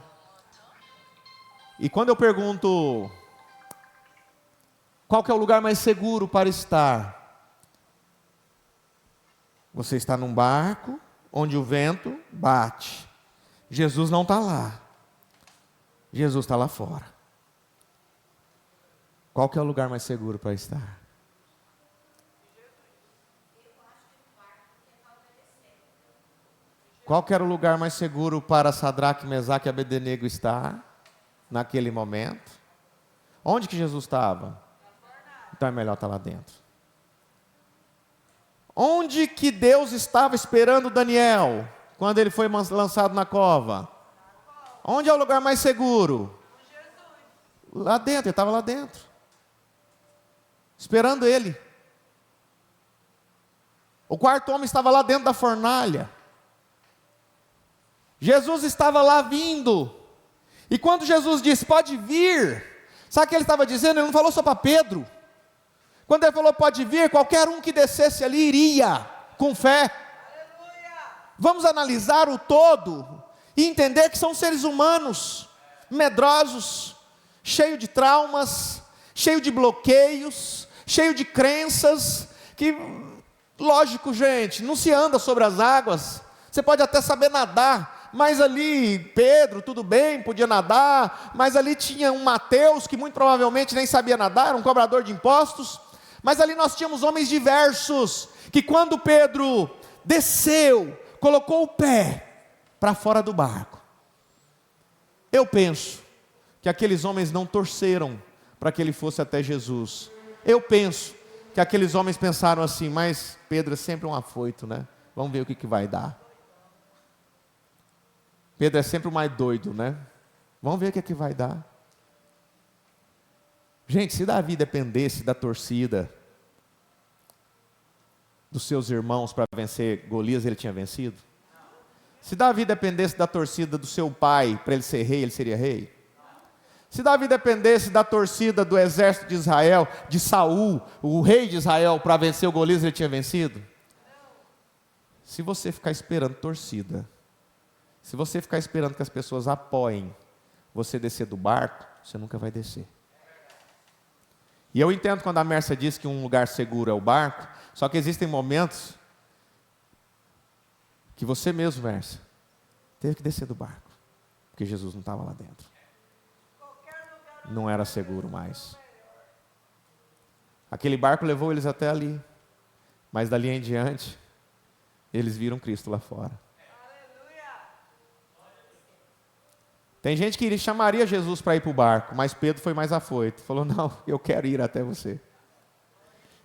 Speaker 1: e quando eu pergunto, qual que é o lugar mais seguro para estar? Você está num barco, onde o vento bate. Jesus não está lá. Jesus está lá fora. Qual que é o lugar mais seguro para estar? Qual que era o lugar mais seguro para Sadraque, Mesaque e Abednego estar? Naquele momento. Onde que Jesus estava? Então é melhor estar lá dentro. Onde que Deus estava esperando Daniel, quando ele foi lançado na cova? Onde é o lugar mais seguro? Lá dentro, ele estava lá dentro. Esperando ele. O quarto homem estava lá dentro da fornalha. Jesus estava lá vindo. E quando Jesus disse, pode vir, sabe o que ele estava dizendo? Ele não falou só para Pedro. Quando ele falou, pode vir, qualquer um que descesse ali iria, com fé. Aleluia. Vamos analisar o todo e entender que são seres humanos, medrosos, cheios de traumas, cheios de bloqueios, cheios de crenças, que, lógico, gente, não se anda sobre as águas. Você pode até saber nadar, mas ali Pedro, tudo bem, podia nadar, mas ali tinha um Mateus que muito provavelmente nem sabia nadar, era um cobrador de impostos, mas ali nós tínhamos homens diversos, que quando Pedro desceu, colocou o pé para fora do barco, eu penso que aqueles homens não torceram para que ele fosse até Jesus. Eu penso que aqueles homens pensaram assim, mas Pedro é sempre um afoito, né? Vamos ver o que vai dar. Pedro é sempre o mais doido, né? Vamos ver o que vai dar. Gente, se Davi dependesse da torcida dos seus irmãos para vencer Golias, ele tinha vencido? Se Davi dependesse da torcida do seu pai para ele ser rei, ele seria rei? Se Davi dependesse da torcida do exército de Israel, de Saul, o rei de Israel, para vencer o Golias, ele tinha vencido? Se você ficar esperando torcida, se você ficar esperando que as pessoas apoiem você descer do barco, você nunca vai descer. E eu entendo quando a Mércia diz que um lugar seguro é o barco, só que existem momentos que você mesmo, Mércia, teve que descer do barco. Porque Jesus não estava lá dentro. Não era seguro mais. Aquele barco levou eles até ali. Mas dali em diante, eles viram Cristo lá fora. Tem gente que chamaria Jesus para ir para o barco, mas Pedro foi mais afoito. Falou, não, eu quero ir até você.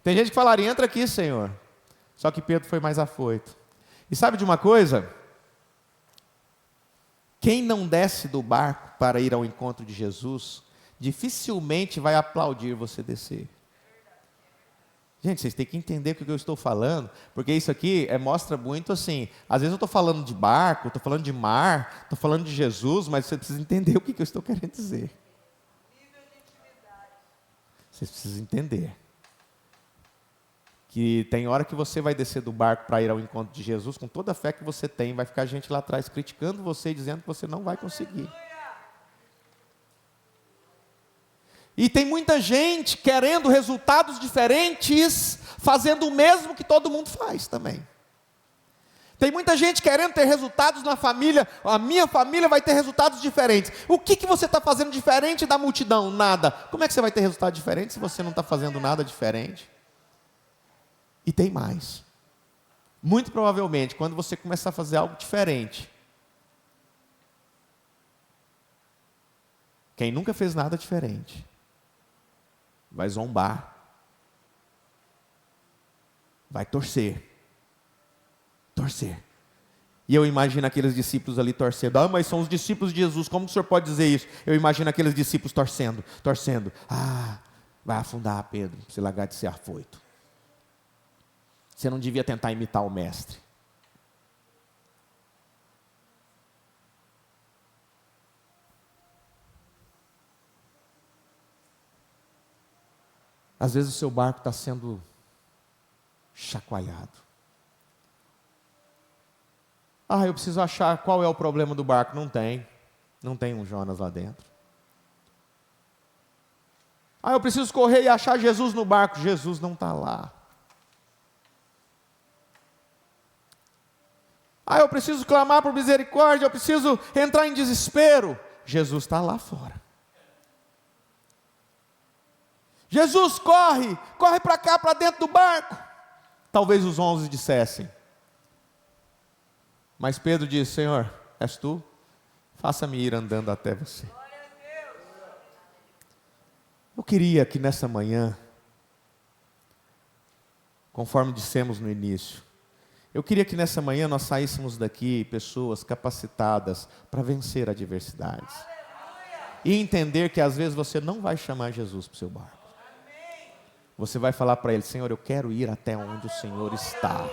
Speaker 1: Tem gente que falaria, entra aqui, Senhor. Só que Pedro foi mais afoito. E sabe de uma coisa? Quem não desce do barco para ir ao encontro de Jesus, dificilmente vai aplaudir você descer. Gente, vocês têm que entender o que eu estou falando, porque isso aqui mostra muito assim, às vezes eu estou falando de barco, estou falando de mar, estou falando de Jesus, mas você precisa entender o que eu estou querendo dizer. Vocês precisam entender que tem hora que você vai descer do barco para ir ao encontro de Jesus, com toda a fé que você tem, vai ficar gente lá atrás criticando você e dizendo que você não vai conseguir. E tem muita gente querendo resultados diferentes, fazendo o mesmo que todo mundo faz também. Tem muita gente querendo ter resultados na família, a minha família vai ter resultados diferentes. O que você está fazendo diferente da multidão? Nada. Como é que você vai ter resultado diferente se você não está fazendo nada diferente? E tem mais. Muito provavelmente, quando você começar a fazer algo diferente, quem nunca fez nada diferente, vai zombar, vai torcer. E eu imagino aqueles discípulos ali torcendo. Mas são os discípulos de Jesus, como que o senhor pode dizer isso? Eu imagino aqueles discípulos torcendo. Vai afundar, Pedro, você largar de ser afoito. Você não devia tentar imitar o mestre. Às vezes o seu barco está sendo chacoalhado. Eu preciso achar qual é o problema do barco. Não tem um Jonas lá dentro. Eu preciso correr e achar Jesus no barco. Jesus não está lá. Eu preciso clamar por misericórdia, eu preciso entrar em desespero. Jesus está lá fora. Jesus, corre para cá, para dentro do barco. Talvez os 11 dissessem. Mas Pedro disse, Senhor, és tu? Faça-me ir andando até você. Eu queria que nessa manhã, conforme dissemos no início, eu queria que nessa manhã nós saíssemos daqui pessoas capacitadas para vencer adversidades. E entender que às vezes você não vai chamar Jesus para o seu barco. Você vai falar para ele, Senhor, eu quero ir até onde o Senhor está.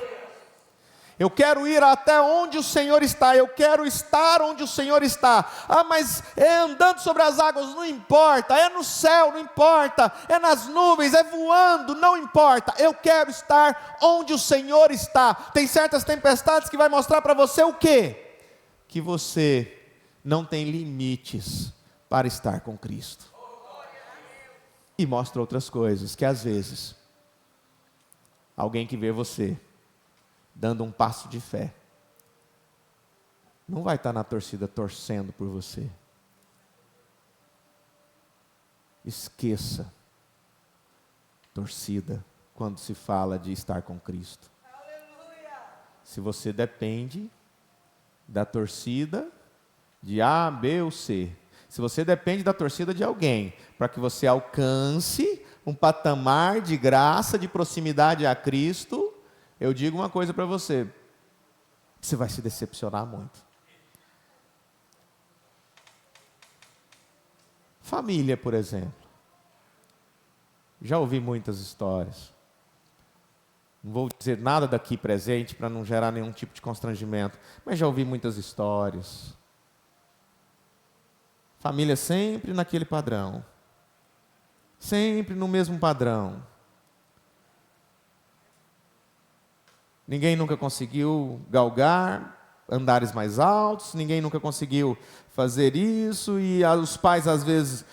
Speaker 1: Eu quero ir até onde o Senhor está. Eu quero estar onde o Senhor está. Mas é andando sobre as águas, não importa. É no céu, não importa. É nas nuvens, é voando, não importa. Eu quero estar onde o Senhor está. Tem certas tempestades que vai mostrar para você o quê? Que você não tem limites para estar com Cristo. E mostra outras coisas, que às vezes, alguém que vê você dando um passo de fé, não vai estar na torcida torcendo por você. Esqueça torcida quando se fala de estar com Cristo. Se você depende da torcida de A, B ou C, se você depende da torcida de alguém para que você alcance um patamar de graça, de proximidade a Cristo, eu digo uma coisa para você, você vai se decepcionar muito. Família, por exemplo. Já ouvi muitas histórias. Não vou dizer nada daqui presente para não gerar nenhum tipo de constrangimento, mas já ouvi muitas histórias. Família sempre naquele padrão. Sempre no mesmo padrão. Ninguém nunca conseguiu galgar andares mais altos, ninguém nunca conseguiu fazer isso, e os pais às vezes,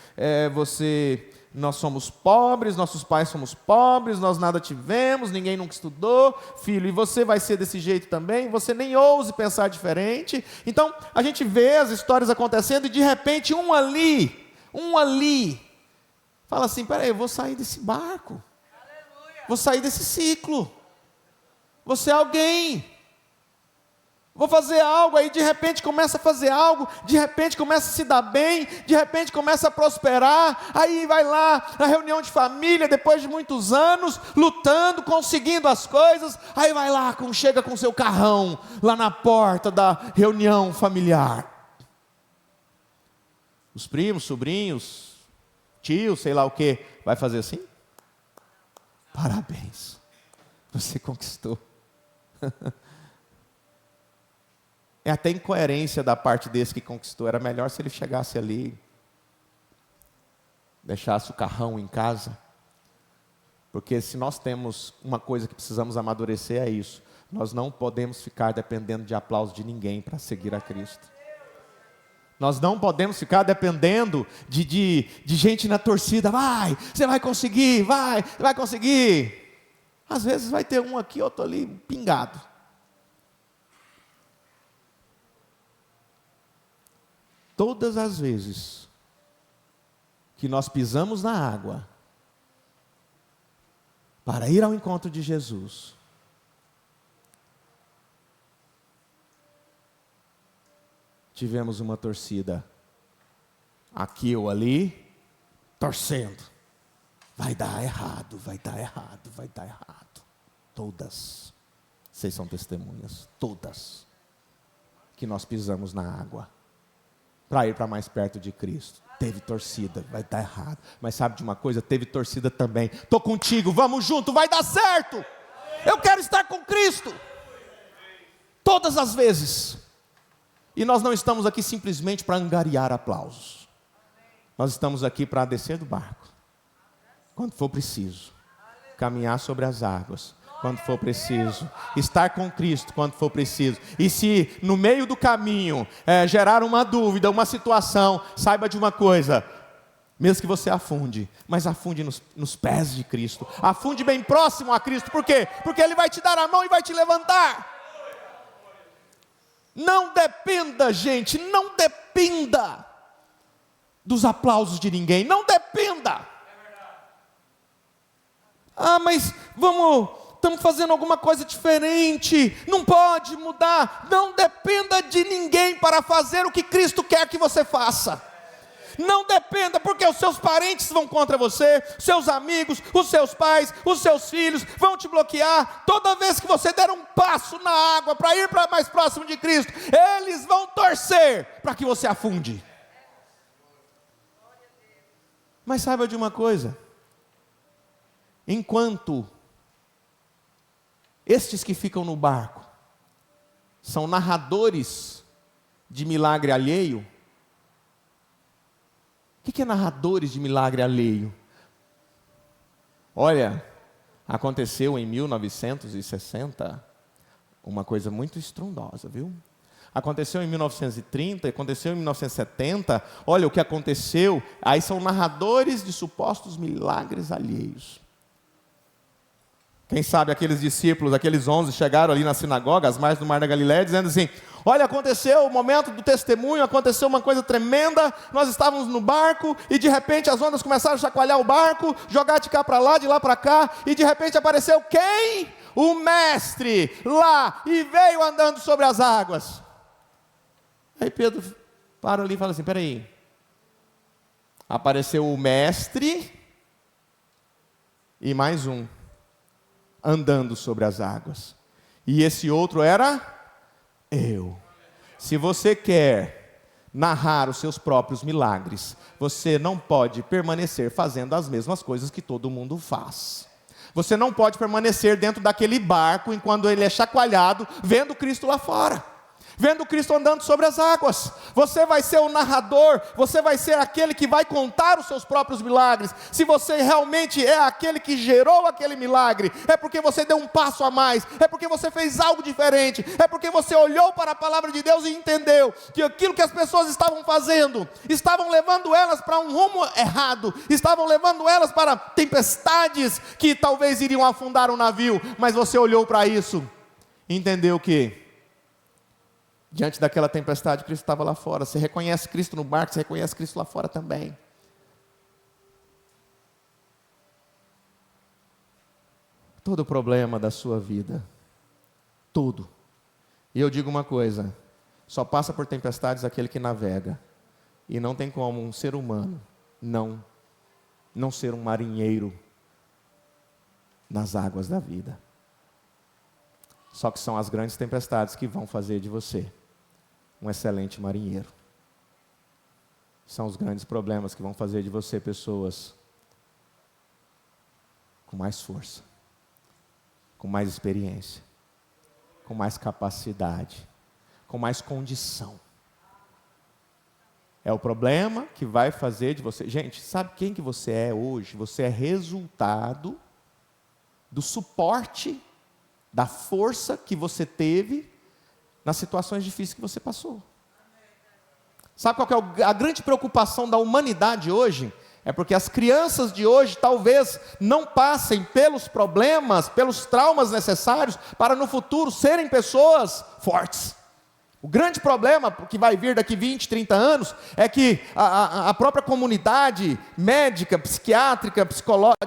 Speaker 1: você nós somos pobres, nossos pais somos pobres, nós nada tivemos, ninguém nunca estudou, filho, e você vai ser desse jeito também, você nem ouse pensar diferente. Então, a gente vê as histórias acontecendo e de repente um ali, fala assim, peraí, eu vou sair desse barco, vou sair desse ciclo, vou ser alguém, vou fazer algo. Aí de repente começa a fazer algo, de repente começa a se dar bem, de repente começa a prosperar, aí vai lá na reunião de família, depois de muitos anos, lutando, conseguindo as coisas, aí vai lá, chega com seu carrão, lá na porta da reunião familiar. Os primos, sobrinhos, tios, sei lá o que, vai fazer assim? Parabéns, você conquistou. É até incoerência da parte desse que conquistou. Era melhor se ele chegasse ali, deixasse o carrão em casa. Porque se nós temos uma coisa que precisamos amadurecer, é isso. Nós não podemos ficar dependendo de aplauso de ninguém para seguir a Cristo. Nós não podemos ficar dependendo de gente na torcida. Vai, você vai conseguir, vai, você vai conseguir. Às vezes vai ter um aqui, outro ali, pingado. Todas as vezes que nós pisamos na água para ir ao encontro de Jesus, tivemos uma torcida aqui ou ali, torcendo. Vai dar errado, vai dar errado, vai dar errado. Todas, vocês são testemunhas, todas, que nós pisamos na água para ir para mais perto de Cristo. Teve torcida, vai dar errado. Mas sabe de uma coisa? Teve torcida também. Estou contigo, vamos junto, vai dar certo. Eu quero estar com Cristo. Todas as vezes. E nós não estamos aqui simplesmente para angariar aplausos. Nós estamos aqui para descer do barco, quando for preciso. Caminhar sobre as águas, quando for preciso, estar com Cristo quando for preciso. E se no meio do caminho gerar uma dúvida, uma situação, saiba de uma coisa, mesmo que você afunde, mas afunde nos pés de Cristo, afunde bem próximo a Cristo. Por quê? Porque Ele vai te dar a mão e vai te levantar. Não dependa, gente, não dependa dos aplausos de ninguém, não dependa. Ah, mas estamos fazendo alguma coisa diferente, não pode mudar. Não dependa de ninguém para fazer o que Cristo quer que você faça. Não dependa, porque os seus parentes vão contra você, seus amigos, os seus pais, os seus filhos vão te bloquear. Toda vez que você der um passo na água para ir para mais próximo de Cristo, eles vão torcer para que você afunde. Mas saiba de uma coisa, enquanto estes que ficam no barco são narradores de milagre alheio. O que é narradores de milagre alheio? Olha, aconteceu em 1960 uma coisa muito estrondosa, viu? Aconteceu em 1930, aconteceu em 1970. Olha o que aconteceu. Aí são narradores de supostos milagres alheios. Quem sabe aqueles discípulos, aqueles 11, chegaram ali na sinagoga, às margens do Mar da Galileia, dizendo assim: olha, aconteceu o momento do testemunho, aconteceu uma coisa tremenda, nós estávamos no barco, e de repente as ondas começaram a chacoalhar o barco, jogar de cá para lá, de lá para cá, e de repente apareceu quem? O mestre, lá, e veio andando sobre as águas. Aí Pedro para ali e fala assim: peraí, apareceu o mestre, e mais um, andando sobre as águas, e esse outro era eu. Se você quer narrar os seus próprios milagres, você não pode permanecer fazendo as mesmas coisas que todo mundo faz. Você não pode permanecer dentro daquele barco enquanto ele é chacoalhado, vendo Cristo lá fora. vendo Cristo andando sobre as águas. Você vai ser o narrador, você vai ser aquele que vai contar os seus próprios milagres. Se você realmente é aquele que gerou aquele milagre, é porque você deu um passo a mais, é porque você fez algo diferente, é porque você olhou para a palavra de Deus e entendeu que aquilo que as pessoas estavam fazendo, estavam levando elas para um rumo errado, estavam levando elas para tempestades que talvez iriam afundar o navio, mas você olhou para isso e entendeu que diante daquela tempestade, Cristo estava lá fora. Você reconhece Cristo no barco, você reconhece Cristo lá fora também. Todo problema da sua vida, tudo. E eu digo uma coisa: só passa por tempestades aquele que navega. E não tem como um ser humano não ser um marinheiro nas águas da vida. Só que são as grandes tempestades que vão fazer de você um excelente marinheiro. São os grandes problemas que vão fazer de você pessoas com mais força, com mais experiência, com mais capacidade, com mais condição. É o problema que vai fazer de você. Gente, sabe quem que você é hoje? Você é resultado do suporte, da força que você teve nas situações difíceis que você passou. Sabe qual que é a grande preocupação da humanidade hoje? É porque as crianças de hoje talvez não passem pelos problemas, pelos traumas necessários para no futuro serem pessoas fortes. O grande problema que vai vir daqui 20, 30 anos é que a própria comunidade médica, psiquiátrica,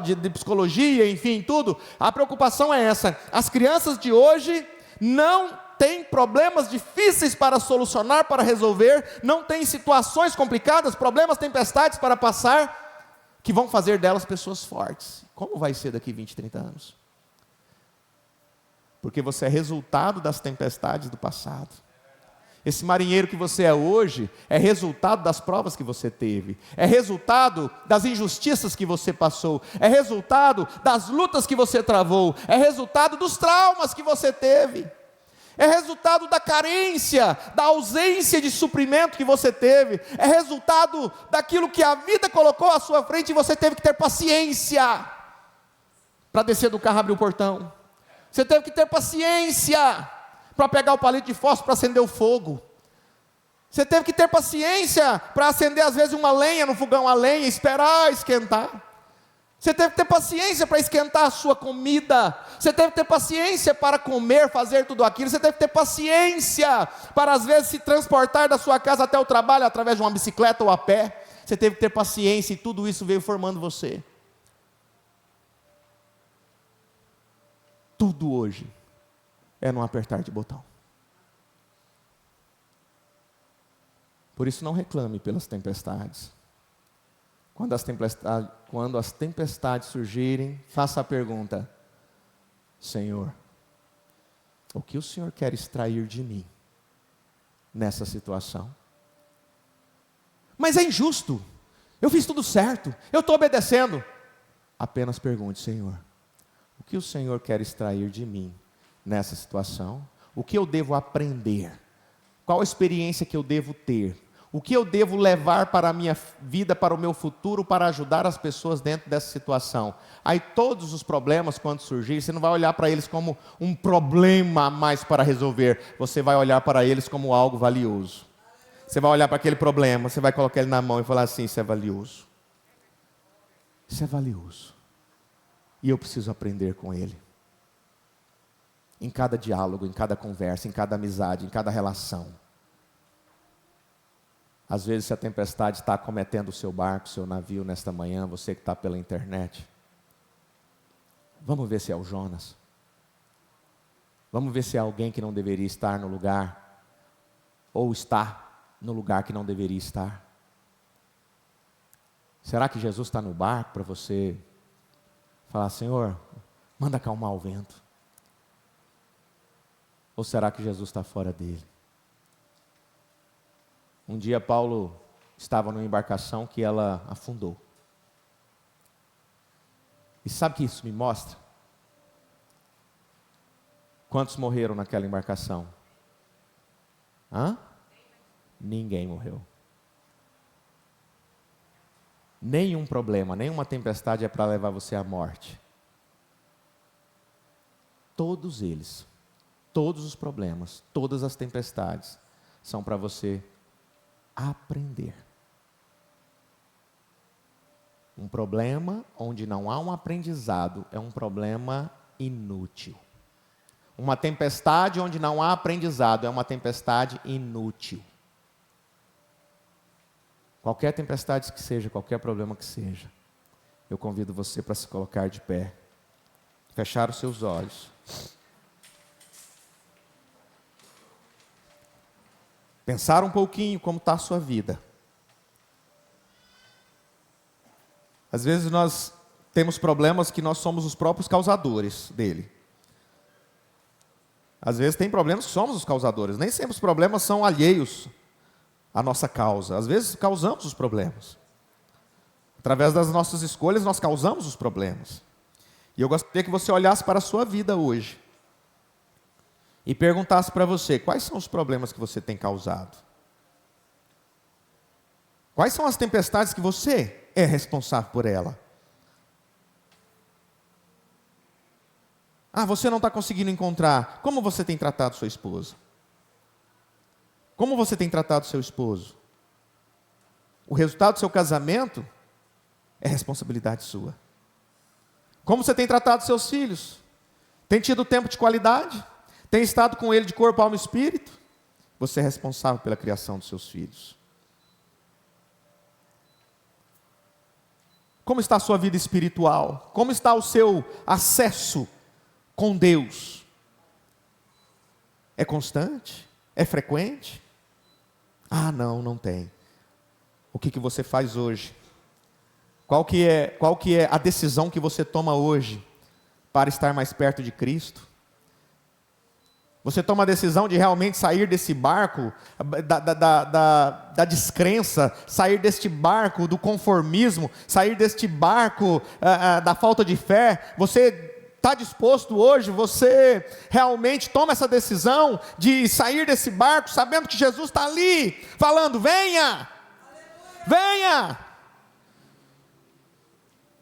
Speaker 1: de psicologia, enfim, tudo, a preocupação é essa. As crianças de hoje não têm problemas difíceis para solucionar, para resolver, não têm situações complicadas, problemas, tempestades para passar, que vão fazer delas pessoas fortes. Como vai ser daqui 20, 30 anos? Porque você é resultado das tempestades do passado. Esse marinheiro que você é hoje é resultado das provas que você teve, é resultado das injustiças que você passou, é resultado das lutas que você travou, é resultado dos traumas que você teve, é resultado da carência, da ausência de suprimento que você teve, é resultado daquilo que a vida colocou à sua frente e você teve que ter paciência para descer do carro e abrir o portão. Você teve que ter paciência para pegar o palito de fósforo para acender o fogo. Você teve que ter paciência para acender às vezes uma lenha no fogão a lenha, esperar esquentar. Você teve que ter paciência para esquentar a sua comida. Você teve que ter paciência para comer, fazer tudo aquilo. Você teve que ter paciência para às vezes se transportar da sua casa até o trabalho através de uma bicicleta ou a pé. Você teve que ter paciência e tudo isso veio formando você. Tudo hoje é num apertar de botão. Por isso não reclame pelas tempestades. Quando as tempestades surgirem, faça a pergunta: Senhor, o que o Senhor quer extrair de mim nessa situação? Mas é injusto, eu fiz tudo certo, eu estou obedecendo. Apenas pergunte: Senhor, o que o Senhor quer extrair de mim nessa situação? O que eu devo aprender? Qual a experiência que eu devo ter? O que eu devo levar para a minha vida, para o meu futuro, para ajudar as pessoas dentro dessa situação? Aí todos os problemas, quando surgirem, você não vai olhar para eles como um problema a mais para resolver. Você vai olhar para eles como algo valioso. Você vai olhar para aquele problema, você vai colocar ele na mão e falar assim: isso é valioso. Isso é valioso. E eu preciso aprender com ele. Em cada diálogo, em cada conversa, em cada amizade, em cada relação. Às vezes, se a tempestade está acometendo o seu barco, o seu navio nesta manhã, você que está pela internet, vamos ver se é o Jonas. Vamos ver se é alguém que não deveria estar no lugar, ou está no lugar que não deveria estar. Será que Jesus está no barco para você falar: Senhor, manda acalmar o vento? Ou será que Jesus está fora dele? Um dia Paulo estava numa embarcação que ela afundou. E sabe o que isso me mostra? Quantos morreram naquela embarcação? Hã? Ninguém morreu. Nenhum problema, nenhuma tempestade é para levar você à morte. Todos eles, todos os problemas, todas as tempestades são para você aprender. Um problema onde não há um aprendizado é um problema inútil. Uma tempestade onde não há aprendizado é uma tempestade inútil. Qualquer tempestade que seja, qualquer problema que seja, eu convido você para se colocar de pé, fechar os seus olhos, pensar um pouquinho como está a sua vida. Às vezes nós temos problemas que nós somos os próprios causadores dele. Às vezes tem problemas que somos os causadores. Nem sempre os problemas são alheios à nossa causa. Às vezes causamos os problemas. Através das nossas escolhas nós causamos os problemas. E eu gostaria que você olhasse para a sua vida hoje e perguntasse para você, quais são os problemas que você tem causado? Quais são as tempestades que você é responsável por ela? Ah, você não está conseguindo encontrar. Como você tem tratado sua esposa? Como você tem tratado seu esposo? O resultado do seu casamento é responsabilidade sua. Como você tem tratado seus filhos? Tem tido tempo de qualidade? Tem estado com ele de corpo, alma e espírito? Você é responsável pela criação dos seus filhos. Como está a sua vida espiritual? Como está o seu acesso com Deus? É constante? É frequente? Ah, não tem. O que você faz hoje? Qual que é a decisão que você toma hoje para estar mais perto de Cristo? Você toma a decisão de realmente sair desse barco da descrença, sair deste barco do conformismo, sair deste barco da falta de fé. Você está disposto hoje, você realmente toma essa decisão de sair desse barco, sabendo que Jesus está ali, falando, venha, venha.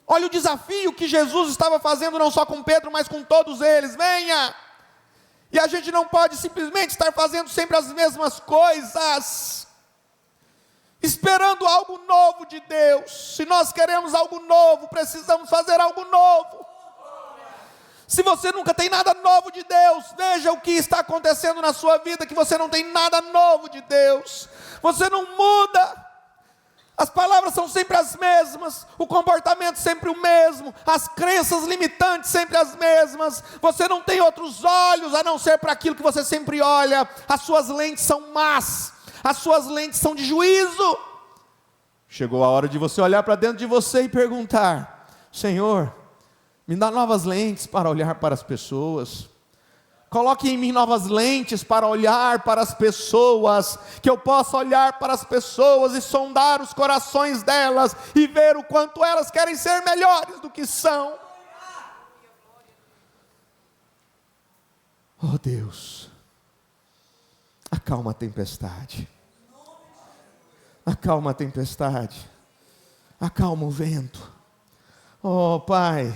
Speaker 1: Olha o desafio que Jesus estava fazendo, não só com Pedro, mas com todos eles, venha. E a gente não pode simplesmente estar fazendo sempre as mesmas coisas, esperando algo novo de Deus. Se nós queremos algo novo, precisamos fazer algo novo. Se você nunca tem nada novo de Deus, veja o que está acontecendo na sua vida, que você não tem nada novo de Deus. Você não muda. As palavras são sempre as mesmas, o comportamento sempre o mesmo, as crenças limitantes sempre as mesmas. Você não tem outros olhos a não ser para aquilo que você sempre olha. As suas lentes são más, as suas lentes são de juízo. Chegou a hora de você olhar para dentro de você e perguntar, Senhor, me dá novas lentes para olhar para as pessoas. Coloque em mim novas lentes para olhar para as pessoas, que eu possa olhar para as pessoas e sondar os corações delas e ver o quanto elas querem ser melhores do que são. Oh Deus, acalma a tempestade, acalma a tempestade, acalma o vento. Oh Pai,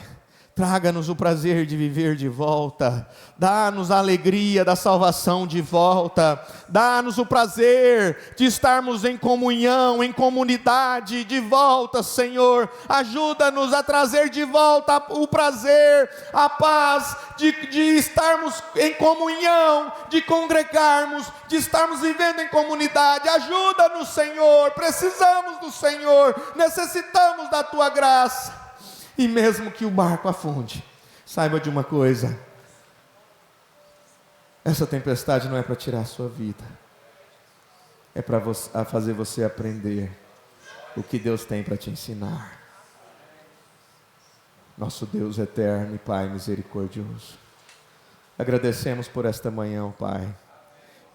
Speaker 1: traga-nos o prazer de viver de volta, dá-nos a alegria da salvação de volta, dá-nos o prazer de estarmos em comunhão, em comunidade de volta, Senhor. Ajuda-nos a trazer de volta o prazer, a paz de estarmos em comunhão, de congregarmos, de estarmos vivendo em comunidade. Ajuda-nos, Senhor, precisamos do Senhor, necessitamos da Tua graça. E mesmo que o barco afunde, saiba de uma coisa, essa tempestade não é para tirar a sua vida, é para fazer você aprender o que Deus tem para te ensinar. Nosso Deus eterno e Pai misericordioso, agradecemos por esta manhã, Pai,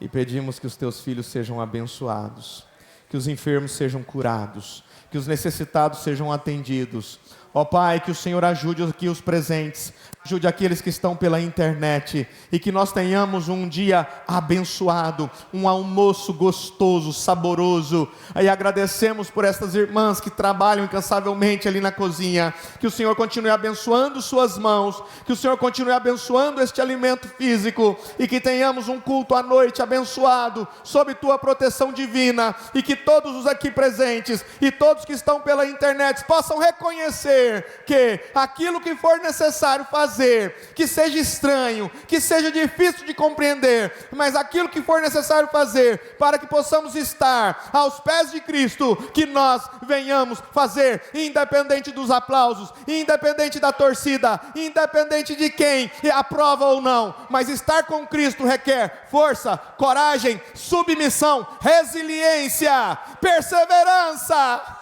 Speaker 1: e pedimos que os teus filhos sejam abençoados, que os enfermos sejam curados, que os necessitados sejam atendidos. Ó Pai, que o Senhor ajude aqui os presentes, ajude aqueles que estão pela internet, e que nós tenhamos um dia abençoado, um almoço gostoso, saboroso. Aí agradecemos por estas irmãs que trabalham incansavelmente ali na cozinha, que o Senhor continue abençoando suas mãos, que o Senhor continue abençoando este alimento físico, e que tenhamos um culto à noite abençoado, sob Tua proteção divina, e que todos os aqui presentes, e todos que estão pela internet, possam reconhecer que aquilo que for necessário fazer, que seja estranho, que seja difícil de compreender, mas aquilo que for necessário fazer, para que possamos estar aos pés de Cristo, que nós venhamos fazer, independente dos aplausos, independente da torcida, independente de quem aprova ou não, mas estar com Cristo requer força, coragem, submissão, resiliência, perseverança,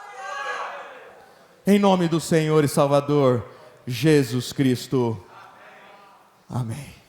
Speaker 1: em nome do Senhor e Salvador Jesus Cristo. Amém.